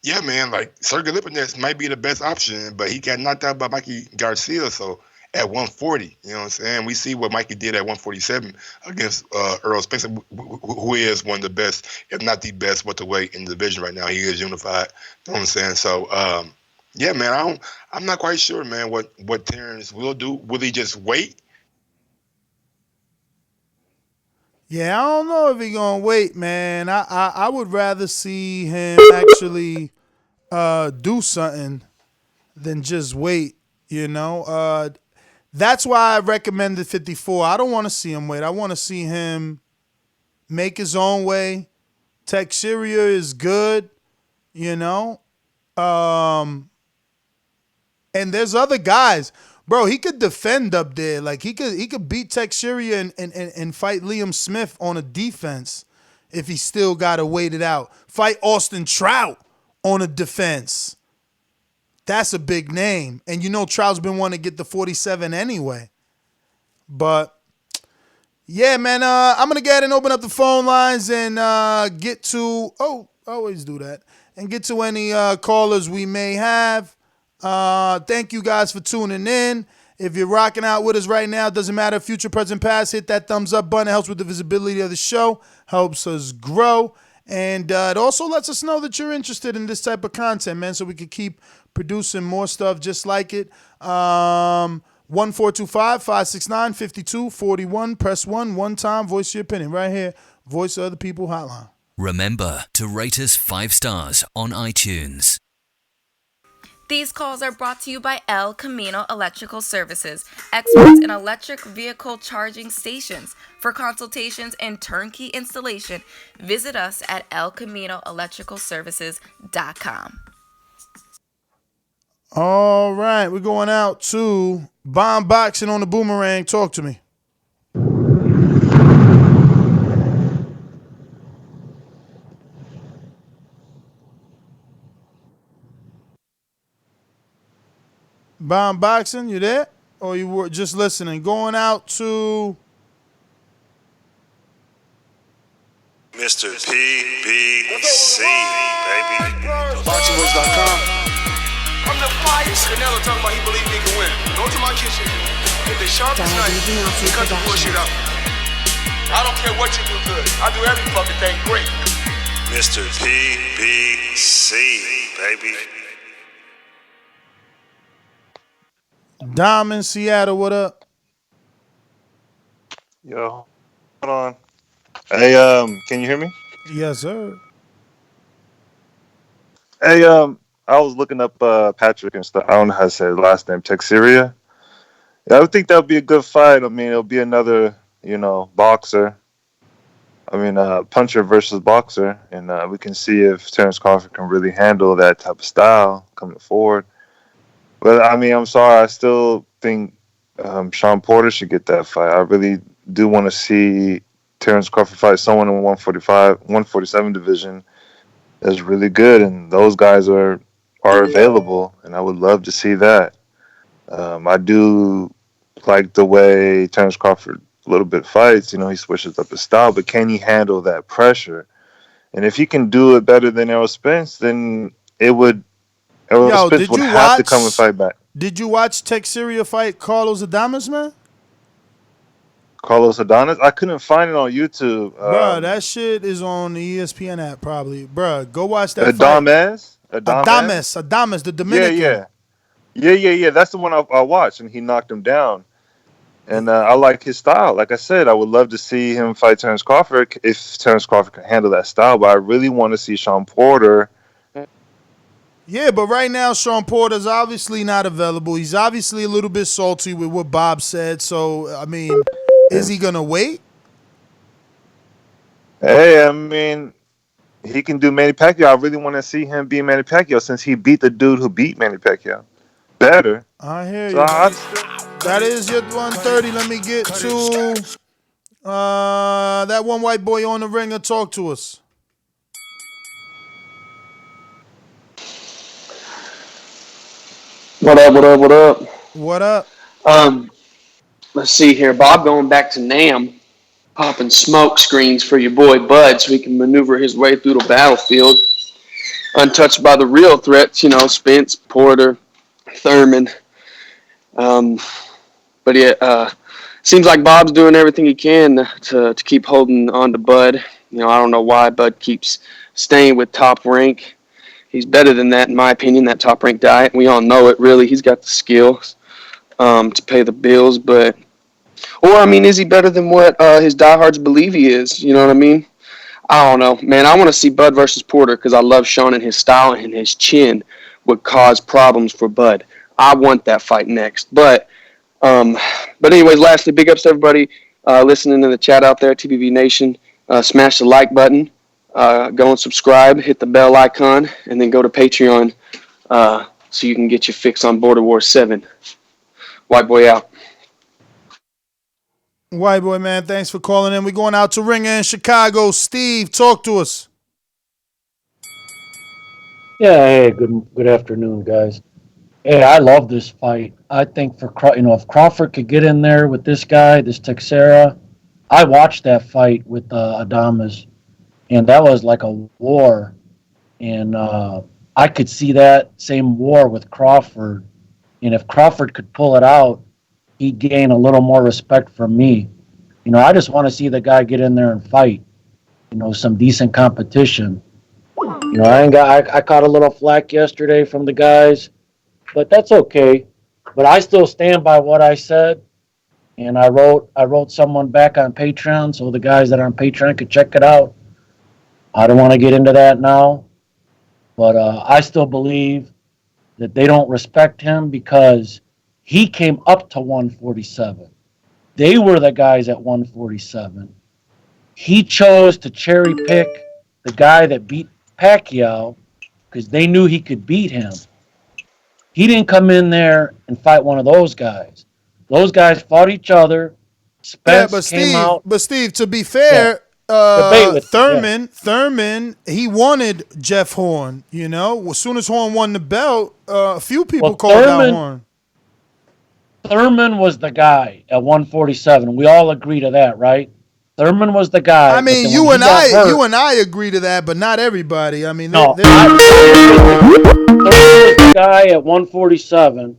[SPEAKER 9] yeah, man, like Sergey Lipinets might be the best option, but he got knocked out by Mikey Garcia, so at 140, you know what I'm saying? We see what Mikey did at 147 against Errol Spence, who is one of the best, if not the best, welterweight in the division right now. He is unified, you know what I'm saying? So, yeah, man, I'm not quite sure, man, what Terence will do. Will he just wait?
[SPEAKER 7] Yeah, I don't know if he's going to wait, man. I would rather see him actually do something than just wait, you know. That's why I recommended 54. I don't want to see him wait. I want to see him make his own way. Teixeira is good, you know. And there's other guys. Bro, he could defend up there. Like he could beat Teixeira and fight Liam Smith on a defense if he still gotta wait it out. Fight Austin Trout on a defense. That's a big name. And you know Trout's been wanting to get the 47 anyway. But yeah, man, I'm gonna go ahead and open up the phone lines and get to always do that. And get to any callers we may have. Thank you guys for tuning in. If you're rocking out with us right now, doesn't matter, future, present, past, hit that thumbs up button. It helps with the visibility of the show, helps us grow, and it also lets us know that you're interested in this type of content, man, so we can keep producing more stuff just like it. 1425-569-5241. Press 1 time. Voice your opinion right here. Voice of the People hotline.
[SPEAKER 3] Remember to rate us 5 stars on iTunes.
[SPEAKER 4] These calls are brought to you by El Camino Electrical Services, experts in electric vehicle charging stations. For consultations and turnkey installation, visit us at elcaminoelectricalservices.com.
[SPEAKER 7] All right, we're going out to Bomb Boxing on the Boomerang. Talk to me. Bomb Boxing, you there? Or you were just listening? Going out to
[SPEAKER 10] Mr. PBC, baby.
[SPEAKER 2] BoxingVoice.com.
[SPEAKER 11] I'm the finest. Canelo talking about he believe he can win. Go to my kitchen. Get the sharpest knife and cut the bullshit out. I don't care what you do good. I do every fucking thing great.
[SPEAKER 10] Mr. PBC, baby.
[SPEAKER 7] Dom in Seattle, what up?
[SPEAKER 12] Yo, hold on. Hey, can you hear me?
[SPEAKER 7] Yes, sir.
[SPEAKER 12] Hey, I was looking up Patrick and stuff. I don't know how to say his last name. Teixeira. Yeah, I would think that would be a good fight. I mean, it'll be another, boxer. I mean, puncher versus boxer, and we can see if Terence Crawford can really handle that type of style coming forward. But I mean, I'm sorry, I still think Sean Porter should get that fight. I really do want to see Terence Crawford fight someone in 145, 147 division that's really good, and those guys are available, and I would love to see that. I do like the way Terence Crawford a little bit fights. He switches up his style, but can he handle that pressure? And if he can do it better than Errol Spence, then Errol
[SPEAKER 7] Yo,
[SPEAKER 12] Spence
[SPEAKER 7] did
[SPEAKER 12] would
[SPEAKER 7] you
[SPEAKER 12] have to come and
[SPEAKER 7] watch?
[SPEAKER 12] fight back.
[SPEAKER 7] Did you watch Teixeira fight Carlos Adames, man?
[SPEAKER 12] Carlos Adonis, I couldn't find it on YouTube.
[SPEAKER 7] Bruh, that shit is on the ESPN app probably. Bruh, go watch that fight.
[SPEAKER 12] Adames,
[SPEAKER 7] Adames, the
[SPEAKER 12] yeah,
[SPEAKER 7] Dominican.
[SPEAKER 12] yeah. That's the one I watched, and he knocked him down. And I like his style. Like I said, I would love to see him fight Terence Crawford if Terence Crawford can handle that style. But I really want to see Sean Porter.
[SPEAKER 7] Yeah, but right now Sean Porter's obviously not available. He's obviously a little bit salty with what Bob said. So, I mean, is he going to wait?
[SPEAKER 12] Hey, I mean, he can do Manny Pacquiao. I really want to see him beat Manny Pacquiao since he beat the dude who beat Manny Pacquiao better.
[SPEAKER 7] I hear
[SPEAKER 12] So
[SPEAKER 7] you. That is your 130. Let me get to that one white boy on the ringer. Talk to us.
[SPEAKER 13] What up, what up, what up?
[SPEAKER 7] What up?
[SPEAKER 13] Let's see here. Bob going back to NAM, popping smoke screens for your boy Bud so he can maneuver his way through the battlefield. Untouched by the real threats, Spence, Porter, Thurman. But yeah, seems like Bob's doing everything he can to keep holding on to Bud. I don't know why Bud keeps staying with Top Rank. He's better than that, in my opinion, that Top Rank diet. We all know it, really. He's got the skills to pay the bills. Is he better than what his diehards believe he is? You know what I mean? I don't know. Man, I want to see Bud versus Porter because I love Sean, and his style and his chin would cause problems for Bud. I want that fight next. But anyways, lastly, big ups to everybody listening in the chat out there, TBV Nation. Smash the like button. Go and subscribe. Hit the bell icon. And then go to Patreon so you can get your fix on Border War 7. White boy out.
[SPEAKER 7] White boy, man, thanks for calling in. We're going out to ringer in Chicago. Steve, talk to us.
[SPEAKER 14] Yeah, hey, good afternoon, guys. Hey, I love this fight. I think if Crawford could get in there with this guy, this Teixeira, I watched that fight with Adames, and that was like a war. And I could see that same war with Crawford. And if Crawford could pull it out, he'd gain a little more respect from me. I just want to see the guy get in there and fight. Some decent competition. I caught a little flack yesterday from the guys, but that's okay. But I still stand by what I said, and I wrote someone back on Patreon so the guys that are on Patreon could check it out. I don't want to get into that now, but I still believe that they don't respect him because he came up to 147. They were the guys at 147. He chose to cherry pick the guy that beat Pacquiao because they knew he could beat him. He didn't come in there and fight one of those guys. Those guys fought each other. Spence came out.
[SPEAKER 7] But Steve, to be fair, Thurman, he wanted Jeff Horn. As soon as Horn won the belt, a few people called out Horn.
[SPEAKER 14] Thurman was the guy at 147. We all agree to that, right? Thurman was the guy.
[SPEAKER 7] I mean, you and I agree to that, but not everybody. I mean, Thurman
[SPEAKER 14] was the guy at 147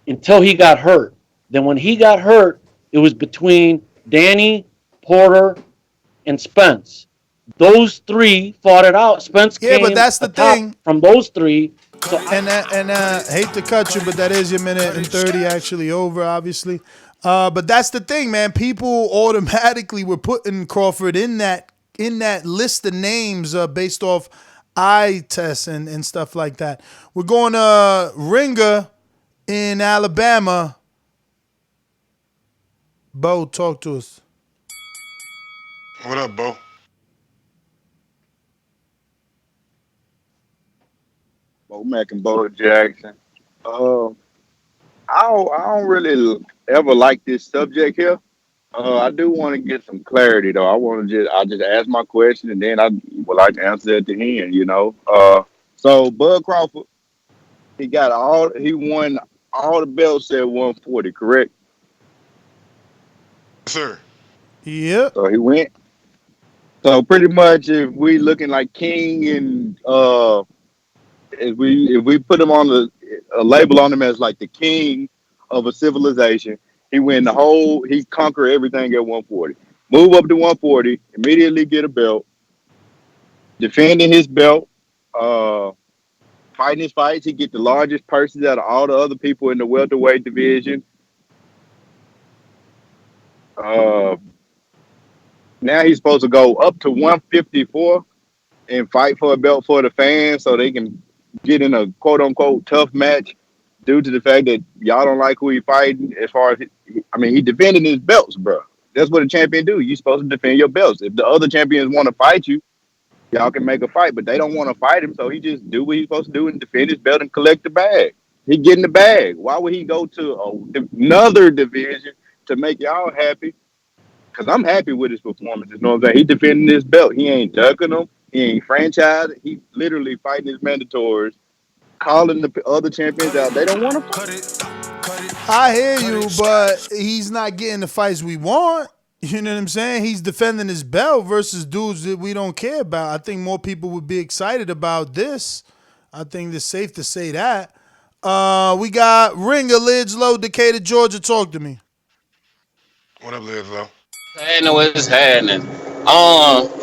[SPEAKER 14] until he got hurt. Then when he got hurt, it was between Danny, Porter, and Spence. those three fought it out. Spence
[SPEAKER 7] Yeah, but
[SPEAKER 14] came
[SPEAKER 7] that's the
[SPEAKER 14] atop
[SPEAKER 7] thing.
[SPEAKER 14] from those three. So
[SPEAKER 7] And hate to cut you, but that is your minute and 30 actually over, obviously. But that's the thing, man. People automatically were putting Crawford in that list of names based off eye tests and stuff like that. We're going to Ringer in Alabama. Bo, talk to us.
[SPEAKER 9] What up, Bo?
[SPEAKER 15] Bo Mack and Bo Jackson. Uh, I don't really ever like this subject here. I do want to get some clarity though. I just ask my question and then I would like to answer at the end. So Bud Crawford, he won all the belts at 140, correct?
[SPEAKER 9] Sir.
[SPEAKER 7] Yep.
[SPEAKER 15] So he went. So pretty much, if we looking like king and if we put him on a label on him as like the king of a civilization, he conquer everything at 140. Move up to 140, immediately get a belt, defending his belt, uh, fighting his fights. He get the largest purses out of all the other people in the welterweight division. Uh, Now he's supposed to go up to 154 and fight for a belt for the fans so they can get in a quote unquote tough match due to the fact that y'all don't like who he fighting. As far as he defending his belts, bro. That's what a champion do. You supposed to defend your belts. If the other champions want to fight you, y'all can make a fight, but they don't want to fight him, so he just do what he's supposed to do and defend his belt and collect the bag. He getting the bag. Why would he go to another division to make y'all happy? Because I'm happy with his performance. You know what I'm saying? He defending his belt. He ain't ducking them. He ain't franchised. He literally fighting his mandatories, calling the other champions out. They don't want to fight.
[SPEAKER 7] I hear you, but he's not getting the fights we want. You know what I'm saying? He's defending his belt versus dudes that we don't care about. I think more people would be excited about this. I think it's safe to say that. We got Ringer, Lidslow, Decatur, Georgia. Talk to me.
[SPEAKER 9] What up, Liz?
[SPEAKER 16] I know what's happening.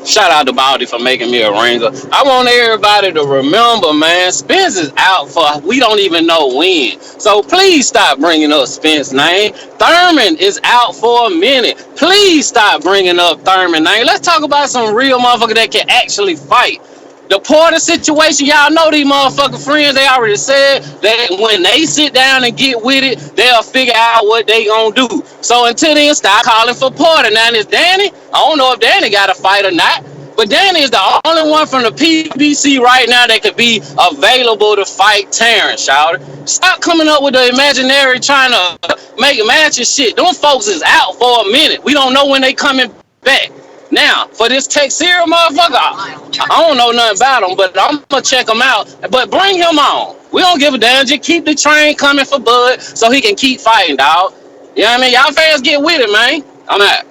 [SPEAKER 16] Shout out to Baldy for making me a ringer. I want everybody to remember, man, Spence is out for we don't even know when. So please stop bringing up Spence's name. Thurman is out for a minute. Please stop bringing up Thurman's name. Let's talk about some real motherfucker that can actually fight. The Porter situation, y'all know these motherfucking friends, they already said that when they sit down and get with it, they'll figure out what they gonna do. So until then, stop calling for Porter. Now, this Danny, I don't know if Danny got a fight or not, but Danny is the only one from the PBC right now that could be available to fight Terence, y'all. Stop coming up with the imaginary trying to make matches shit. Them folks is out for a minute. We don't know when they coming back. Now, for this Teixeira motherfucker, I don't know nothing about him, but I'm going to check him out. But bring him on. We don't give a damn. Just keep the train coming for Bud so he can keep fighting, dog. You know what I mean? Y'all fans get with it, man. I'm out.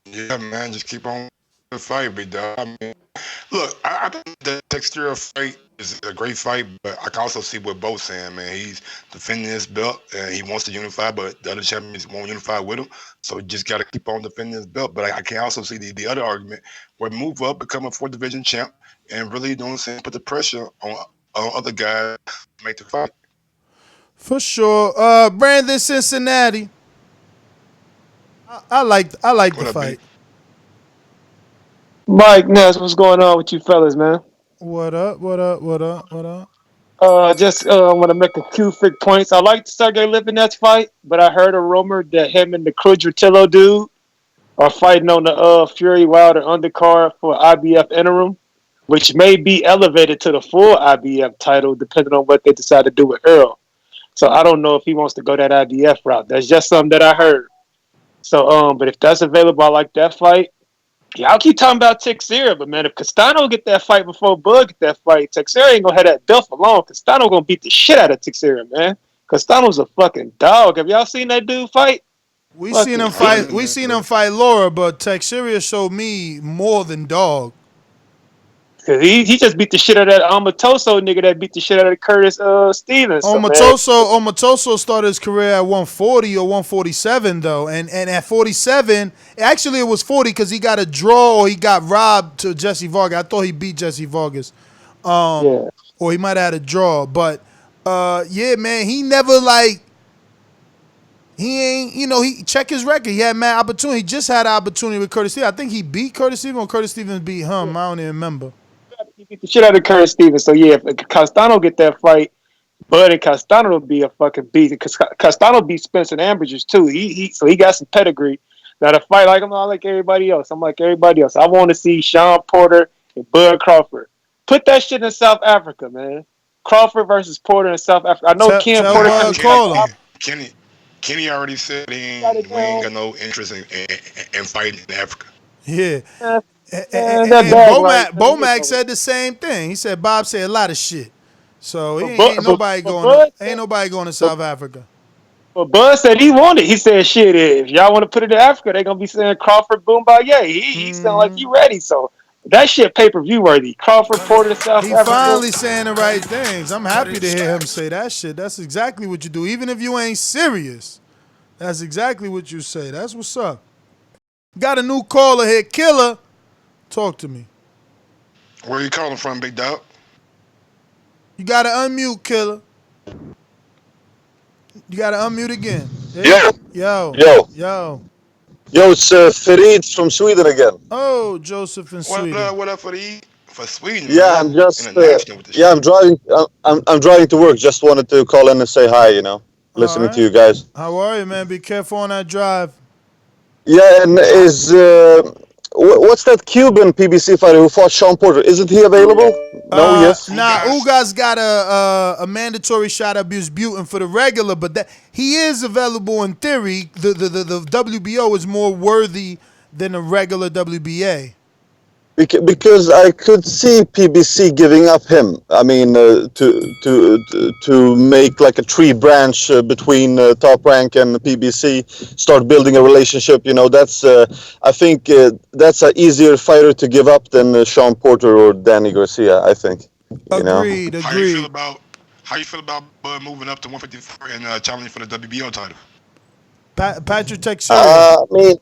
[SPEAKER 9] Yeah, man, just keep on the fight, big dog. I mean, look, I think the Teixeira fight is a great fight, but I can also see what Bo's saying, man. He's defending his belt and he wants to unify, but the other champions won't unify with him. So he just got to keep on defending his belt. But I can also see the other argument where move up, become a 4th division champ, and really doing the same, put the pressure on other guys to make the fight.
[SPEAKER 7] For sure. Brandon, Cincinnati. I like the fight.
[SPEAKER 17] Mike Ness, what's going on with you fellas, man?
[SPEAKER 7] What up? What up? What up? What up?
[SPEAKER 17] Just want to make a few quick points. I like the Sergey Lipinets fight, but I heard a rumor that him and the Crudritillo dude are fighting on the Fury Wilder undercard for IBF interim, which may be elevated to the full IBF title depending on what they decide to do with Errol. So I don't know if he wants to go that IBF route. That's just something that I heard. So, but if that's available, I like that fight. Y'all keep talking about Teixeira, but man, if Castano get that fight before Bud get that fight, Teixeira ain't gonna have that belt for long. Castano gonna beat the shit out of Teixeira, man. Castano's a fucking dog. Have y'all seen that dude fight?
[SPEAKER 7] We seen him fight. We seen him fight Laura, but Teixeira showed me more than dog.
[SPEAKER 17] Cause he just beat the shit out of that Amatoso nigga that beat the shit out of Curtis Stevens. So, man,
[SPEAKER 7] Omatoso started his career at 140 or 147 though, and at 47, actually it was 40 because he got a draw or he got robbed to Jesse Vargas. I thought he beat Jesse Vargas,
[SPEAKER 17] yeah.
[SPEAKER 7] or he might have had a draw. But yeah, man, he never he ain't, he check his record. He had mad opportunity. He just had an opportunity with Curtis Stevens. I think he beat Curtis Stevens or Curtis Stevens beat him. I don't even remember.
[SPEAKER 17] He beat the shit out of Curtis Stevens. So yeah, if Castano get that fight, Bud and Castano will be a fucking beast. Because Castano beat Spencer Ambridges too. So he got some pedigree. Now the fight, like I'm not like everybody else. I'm like everybody else. I want to see Sean Porter and Bud Crawford. Put that shit in South Africa, man. Crawford versus Porter in South Africa. I know Ken
[SPEAKER 7] Tell
[SPEAKER 17] Porter
[SPEAKER 7] Bud
[SPEAKER 17] can
[SPEAKER 7] call him.
[SPEAKER 9] Kenny already said we ain't got no interest in fighting in Africa.
[SPEAKER 7] Yeah.
[SPEAKER 17] that
[SPEAKER 7] And
[SPEAKER 17] bag right.
[SPEAKER 7] Bomac said the same thing. He said Bob said a lot of shit. So ain't
[SPEAKER 17] But
[SPEAKER 7] nobody going to South Africa.
[SPEAKER 17] But Bud said he wanted. He said, "Shit, if y'all want to put it in Africa, they gonna be saying Crawford, boom, by yeah." He sound like he ready. So that shit pay per view worthy. Crawford, Porter to South
[SPEAKER 7] He
[SPEAKER 17] Africa.
[SPEAKER 7] finally saying the right things. I'm happy to hear him say that shit. That's exactly what you do. Even if you ain't serious, that's exactly what you say. That's what's up. Got a new caller here, Killer. Talk to me.
[SPEAKER 9] Where you calling from, big dog?
[SPEAKER 7] You gotta unmute, Killer. You gotta unmute again. Yo.
[SPEAKER 18] It's Farid from Sweden again.
[SPEAKER 7] Oh, Joseph in Sweden.
[SPEAKER 9] What up for Sweden,
[SPEAKER 18] Yeah,
[SPEAKER 9] man?
[SPEAKER 18] I'm just
[SPEAKER 9] International with the shit.
[SPEAKER 18] I'm driving. I'm driving to work. Just wanted to call in and say hi.
[SPEAKER 7] All
[SPEAKER 18] Listening to
[SPEAKER 7] right.
[SPEAKER 18] you guys.
[SPEAKER 7] How are you, man? Be careful on that drive.
[SPEAKER 18] Yeah, and what's that Cuban PBC fighter who fought Sean Porter? Isn't he available? No. Yes.
[SPEAKER 7] Ugas got a mandatory shot at Busbutin for the regular, but that he is available in theory. The WBO is more worthy than a regular WBA.
[SPEAKER 18] Because I could see PBC giving up him. I mean, to make like a tree branch between Top Rank and PBC, start building a relationship. That's I think that's an easier fighter to give up than Sean Porter or Danny Garcia. I think.
[SPEAKER 7] Agreed.
[SPEAKER 9] How you feel about Bud moving up to 154 and challenging for the WBO title?
[SPEAKER 7] Patrick Teixeira.
[SPEAKER 18] I mean,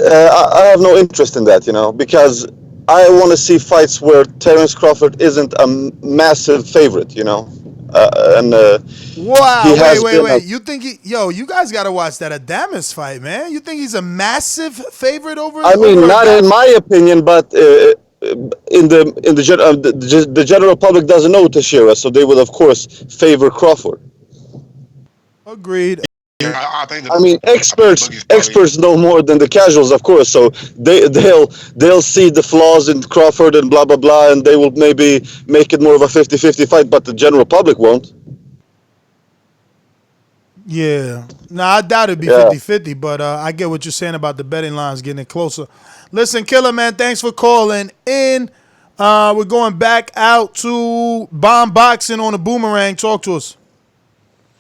[SPEAKER 18] I have no interest in that, because I want to see fights where Terence Crawford isn't a massive favorite, Wow,
[SPEAKER 7] wait. You think you guys got to watch that Adamas fight, man. You think he's a massive favorite over?
[SPEAKER 18] I mean,
[SPEAKER 7] over
[SPEAKER 18] not in my opinion, but in the general public doesn't know Teixeira, so they will of course favor Crawford.
[SPEAKER 7] Agreed.
[SPEAKER 9] Yeah,
[SPEAKER 18] I mean, experts know more than the casuals, of course. So they'll see the flaws in Crawford and blah blah blah, and they will maybe make it more of a 50-50 fight, but the general public won't.
[SPEAKER 7] Yeah. I doubt it'd be 50-50, but I get what you're saying about the betting lines getting closer. Listen, Killer, man, thanks for calling in. We're going back out to Bomb Boxing on the Boomerang. Talk to us.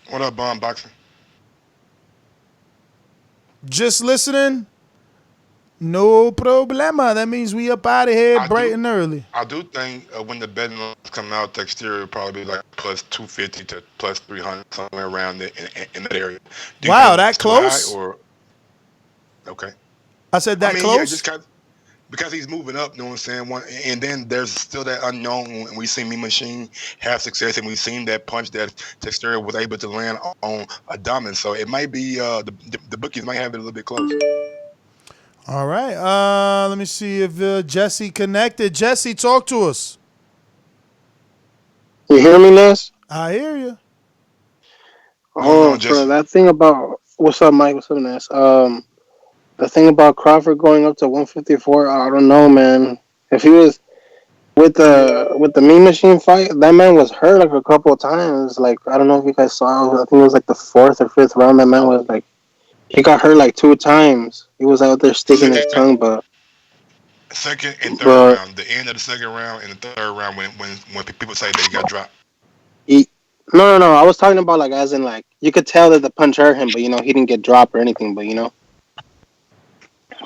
[SPEAKER 9] What up, Bomb Boxing?
[SPEAKER 7] Just listening? No problema. That means we up out of here bright and early.
[SPEAKER 9] I do think when the betting lines come out, Teixeira will probably be like plus 250 to plus 300, somewhere around in that area.
[SPEAKER 7] Wow, that close?
[SPEAKER 9] Okay.
[SPEAKER 7] I said that close?
[SPEAKER 9] Yeah, just because he's moving up, you know what I'm saying? And then there's still that unknown. When we seen Me Machine have success, and we've seen that punch that Teixeira was able to land on a diamond. So it might be the bookies might have it a little bit close.
[SPEAKER 7] All right. Let me see if Jesse connected. Jesse, talk to us.
[SPEAKER 19] You hear me, Ness?
[SPEAKER 7] I hear you.
[SPEAKER 19] Oh, bro, that thing about what's up, Mike? What's up, Ness? The thing about Crawford going up to 154, I don't know, man. If he was with the Mean Machine fight, that man was hurt like a couple of times. Like, I don't know if you guys saw. I think it was like the 4th or 5th round. That man was like, he got hurt like 2 times. He was out there sticking his tongue, but
[SPEAKER 9] second and third round, the end of the second round and the third round when people say that he got dropped.
[SPEAKER 19] No. I was talking about like as in like you could tell that the punch hurt him, but he didn't get dropped or anything. But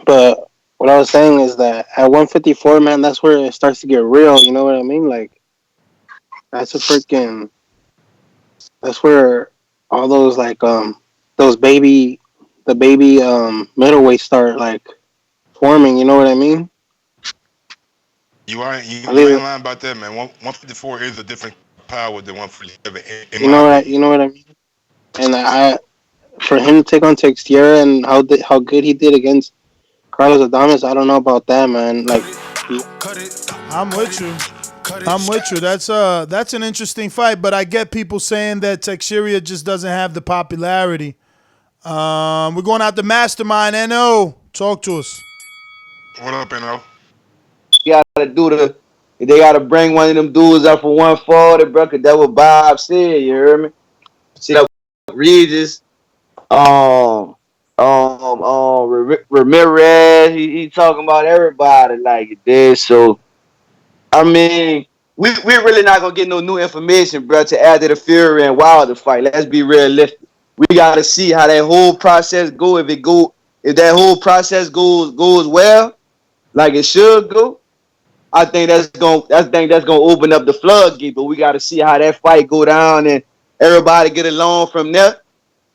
[SPEAKER 19] But what I was saying is that at 154, man, that's where it starts to get real. You know what I mean? Like that's a freaking. That's where all those those the baby middleweights start like forming. You know what I mean?
[SPEAKER 9] You
[SPEAKER 19] I
[SPEAKER 9] you
[SPEAKER 19] leave
[SPEAKER 9] ain't
[SPEAKER 19] it.
[SPEAKER 9] lying about that, man. 154 is a different power than 147, in
[SPEAKER 19] You
[SPEAKER 9] my
[SPEAKER 19] know what
[SPEAKER 9] opinion.
[SPEAKER 19] you know what I mean? And for him to take on Teixeira and how good he did against Carlos Adames, I don't know about that, man. Like,
[SPEAKER 7] I'm with you. I'm with you. That's an interesting fight, but I get people saying that Teixeira just doesn't have the popularity. We're going out the mastermind. No, talk to us.
[SPEAKER 9] What up, NO?
[SPEAKER 20] Gotta do they gotta bring one of them dudes up for 140, bro, cause that what Bob said, you hear me? See that Regis, Ramirez, he talking about everybody like this. So I mean, we really not gonna get no new information, bro, to add to the Fury and Wilder fight. Let's be realistic. We gotta see how that whole process go. If that whole process goes well, like it should go, I think that's gonna open up the floodgate. But we gotta see how that fight go down and everybody get along from there.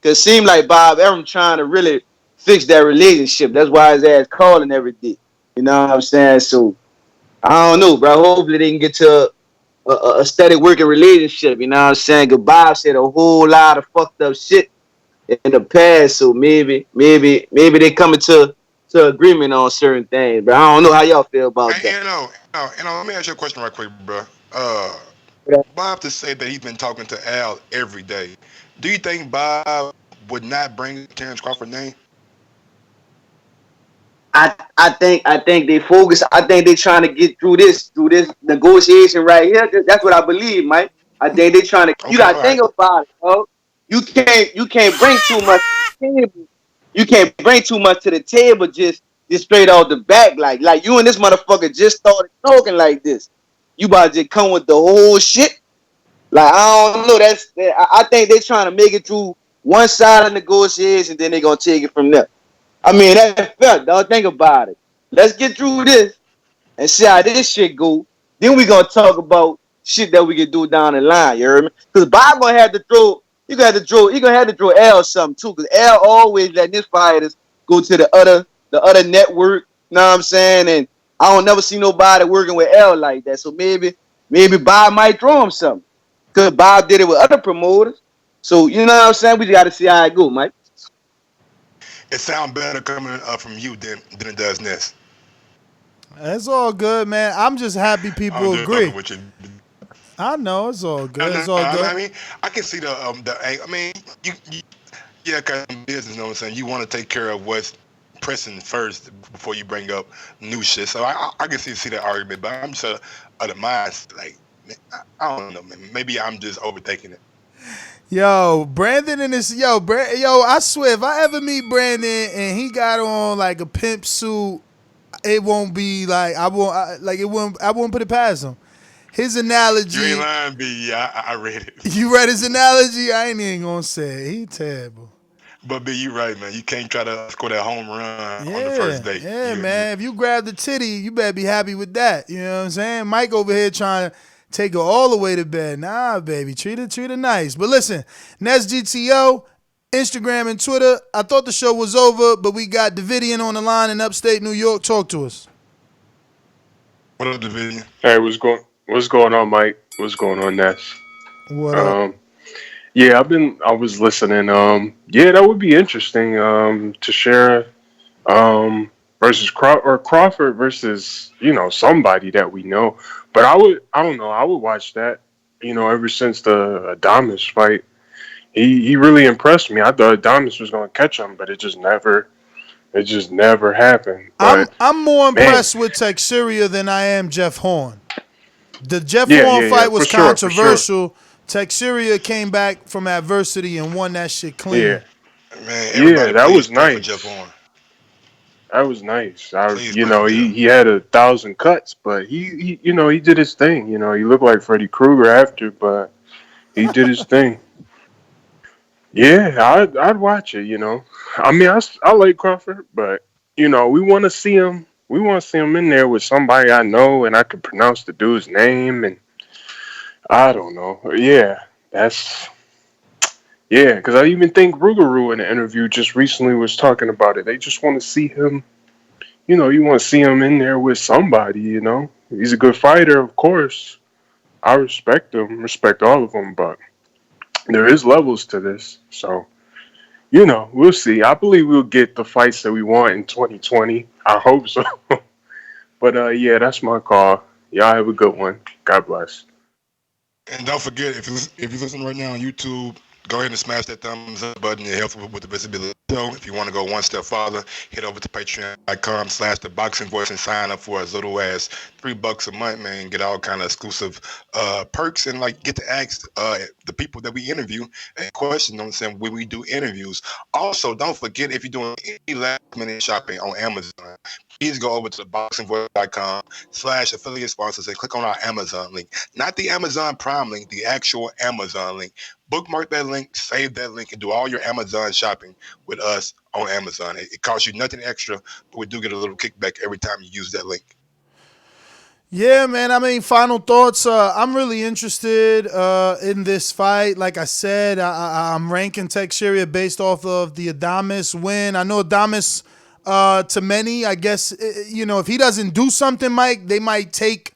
[SPEAKER 20] Cause it seemed like Bob Arum trying to really fix that relationship. That's why his ass calling every day. You know what I'm saying? So I don't know, bro. Hopefully they can get to a steady working relationship. You know what I'm saying? Cause Bob said a whole lot of fucked up shit in the past. So maybe they coming to agreement on certain things. But I don't know how y'all feel about that.
[SPEAKER 9] Hey, let me ask you a question right quick, bro. Bob to say that he's been talking to Al every day. Do you think Bob would not bring Terence Crawford name?
[SPEAKER 20] I think they focus. I think they trying to get through this negotiation right here. That's what I believe, Mike. I think they trying to. You
[SPEAKER 9] Okay,
[SPEAKER 20] gotta
[SPEAKER 9] all right.
[SPEAKER 20] think about it, bro. You can't bring too much to the table. You can't bring too much to the table just straight off the back. Like you and this motherfucker just started talking like this. You about to just come with the whole shit. Like I don't know. I think they trying to make it through one side of negotiation, then they gonna take it from there. I mean, that's fair, dog. Think about it. Let's get through this and see how this shit go. Then we gonna talk about shit that we can do down the line. You heard me? Because Bob gonna have to throw. He gonna have to throw L something too. Because L always letting his fighters go to the other network. You know what I'm saying? And I don't never see nobody working with L like that. So maybe Bob might throw him something. Because Bob did it with other promoters. So you know what I'm saying? We just got to see how it go, Mike.
[SPEAKER 9] It sounds better coming from you than it does Ness.
[SPEAKER 7] It's all good, man. I'm just happy
[SPEAKER 9] I'm
[SPEAKER 7] people
[SPEAKER 9] just
[SPEAKER 7] agree.
[SPEAKER 9] fucking with you.
[SPEAKER 7] I know it's all good.
[SPEAKER 9] No,
[SPEAKER 7] It's all good.
[SPEAKER 9] I mean, I can see the. I mean, yeah, cause business. You know what I'm saying? You want to take care of what's pressing first before you bring up new shit. So I can see that argument, but I'm just of the mind like I don't know, man. Maybe I'm just overthinking it.
[SPEAKER 7] Yo, Brandon and this I swear if I ever meet Brandon and he got on like a pimp suit, it won't be like I won't put it past him. His analogy.
[SPEAKER 9] You ain't lying, B. I read it.
[SPEAKER 7] You read his analogy? I ain't even gonna say it. He terrible.
[SPEAKER 9] But B, you right, man. You can't try to score that home run on the first
[SPEAKER 7] Yeah,
[SPEAKER 9] date.
[SPEAKER 7] yeah, man. If you grab the titty, you better be happy with that. You know what I'm saying? Mike over here trying to take her all the way to bed. Nah, baby. Treat her nice. But listen, Nets GTO, Instagram and Twitter. I thought the show was over, but we got Davidian on the line in upstate New York. Talk to us.
[SPEAKER 9] What up, Davidian?
[SPEAKER 21] Hey, what's going on, Mike? What's going on, Ness?
[SPEAKER 7] What up?
[SPEAKER 21] Yeah, I was listening. Yeah, that would be interesting. Teixeira, versus Crawford versus, somebody that we know. But I don't know, I would watch that, ever since the Adames fight. He really impressed me. I thought Adames was going to catch him, but it just never happened. But
[SPEAKER 7] I'm more
[SPEAKER 21] man,
[SPEAKER 7] impressed with Teixeira than I am Jeff Horn. The Jeff
[SPEAKER 21] yeah,
[SPEAKER 7] Horn fight was
[SPEAKER 21] for sure.
[SPEAKER 7] controversial. Teixeira came back from adversity and won that shit clean.
[SPEAKER 21] Yeah,
[SPEAKER 9] man. Everybody,
[SPEAKER 21] that
[SPEAKER 9] please
[SPEAKER 21] was
[SPEAKER 9] pray for
[SPEAKER 21] nice.
[SPEAKER 9] Jeff Horn.
[SPEAKER 21] That was nice.
[SPEAKER 9] Please pray for Jeff.
[SPEAKER 21] He had 1,000 cuts, but he he did his thing. He looked like Freddy Krueger after, but he did his thing. Yeah, I'd watch it. I mean, I like Crawford, but we want to see him We want to see him in there with somebody I know and I can pronounce the dude's name, and I don't know. Yeah, that's yeah. Because I even think Rougarou in the interview just recently was talking about it. They just want to see him. You want to see him in there with somebody. He's a good fighter, of course. I respect him, respect all of them, but there is levels to this. So, we'll see. I believe we'll get the fights that we want in 2020. I hope so. But yeah, that's my call. Y'all have a good one. God bless.
[SPEAKER 9] And don't forget, if you listen right now on YouTube, go ahead and smash that thumbs up button. It helps with the visibility. So if you want to go one step farther, head over to patreon.com/the boxing voice and sign up for as little as $3 a month, man. Get all kind of exclusive perks and get to ask the people that we interview a question. You know what I'm saying, when we do interviews. Also, don't forget, if you're doing any last minute shopping on Amazon, please go over to theboxingvoice.com/affiliate sponsors and click on our Amazon link. Not the Amazon Prime link, the actual Amazon link. Bookmark that link, save that link, and do all your Amazon shopping with us on Amazon. It costs you nothing extra, but we do get a little kickback every time you use that link.
[SPEAKER 7] Yeah, man. I mean, final thoughts. I'm really interested in this fight. Like I said, I'm ranking Teixeira based off of the Adames win. I know Adames, to many, I guess, if he doesn't do something, Mike, they might take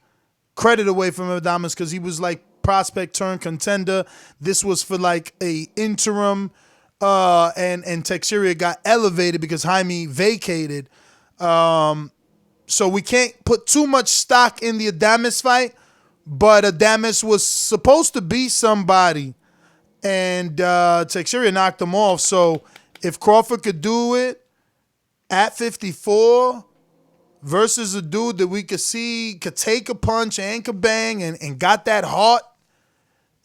[SPEAKER 7] credit away from Adames because he was like prospect turned contender. This was for like a interim, and Teixeira got elevated because Jaime vacated. So we can't put too much stock in the Adames fight, but Adames was supposed to be somebody, and Teixeira knocked him off. So if Crawford could do it at 54 versus a dude that we could see could take a punch and could bang and got that heart,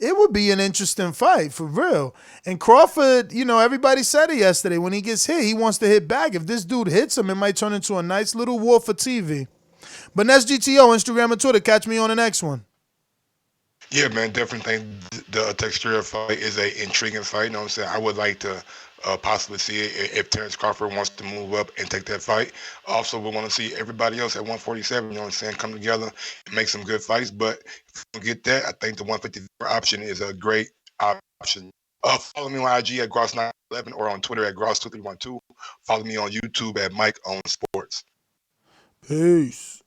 [SPEAKER 7] it would be an interesting fight, for real. And Crawford, everybody said it yesterday, when he gets hit, he wants to hit back. If this dude hits him, it might turn into a nice little war for TV. But that's GTO, Instagram and Twitter. Catch me on the next one.
[SPEAKER 9] Yeah, man, definitely think the Teixeira fight is a intriguing fight. You know what I'm saying? I would like to possibly see it if Terence Crawford wants to move up and take that fight. Also, we want to see everybody else at 147, you know what I'm saying, come together and make some good fights. But if we get that, I think the 154 option is a great option. Follow me on IG at Gross911 or on Twitter at Gross2312. Follow me on YouTube at Mike on Sports.
[SPEAKER 7] Peace.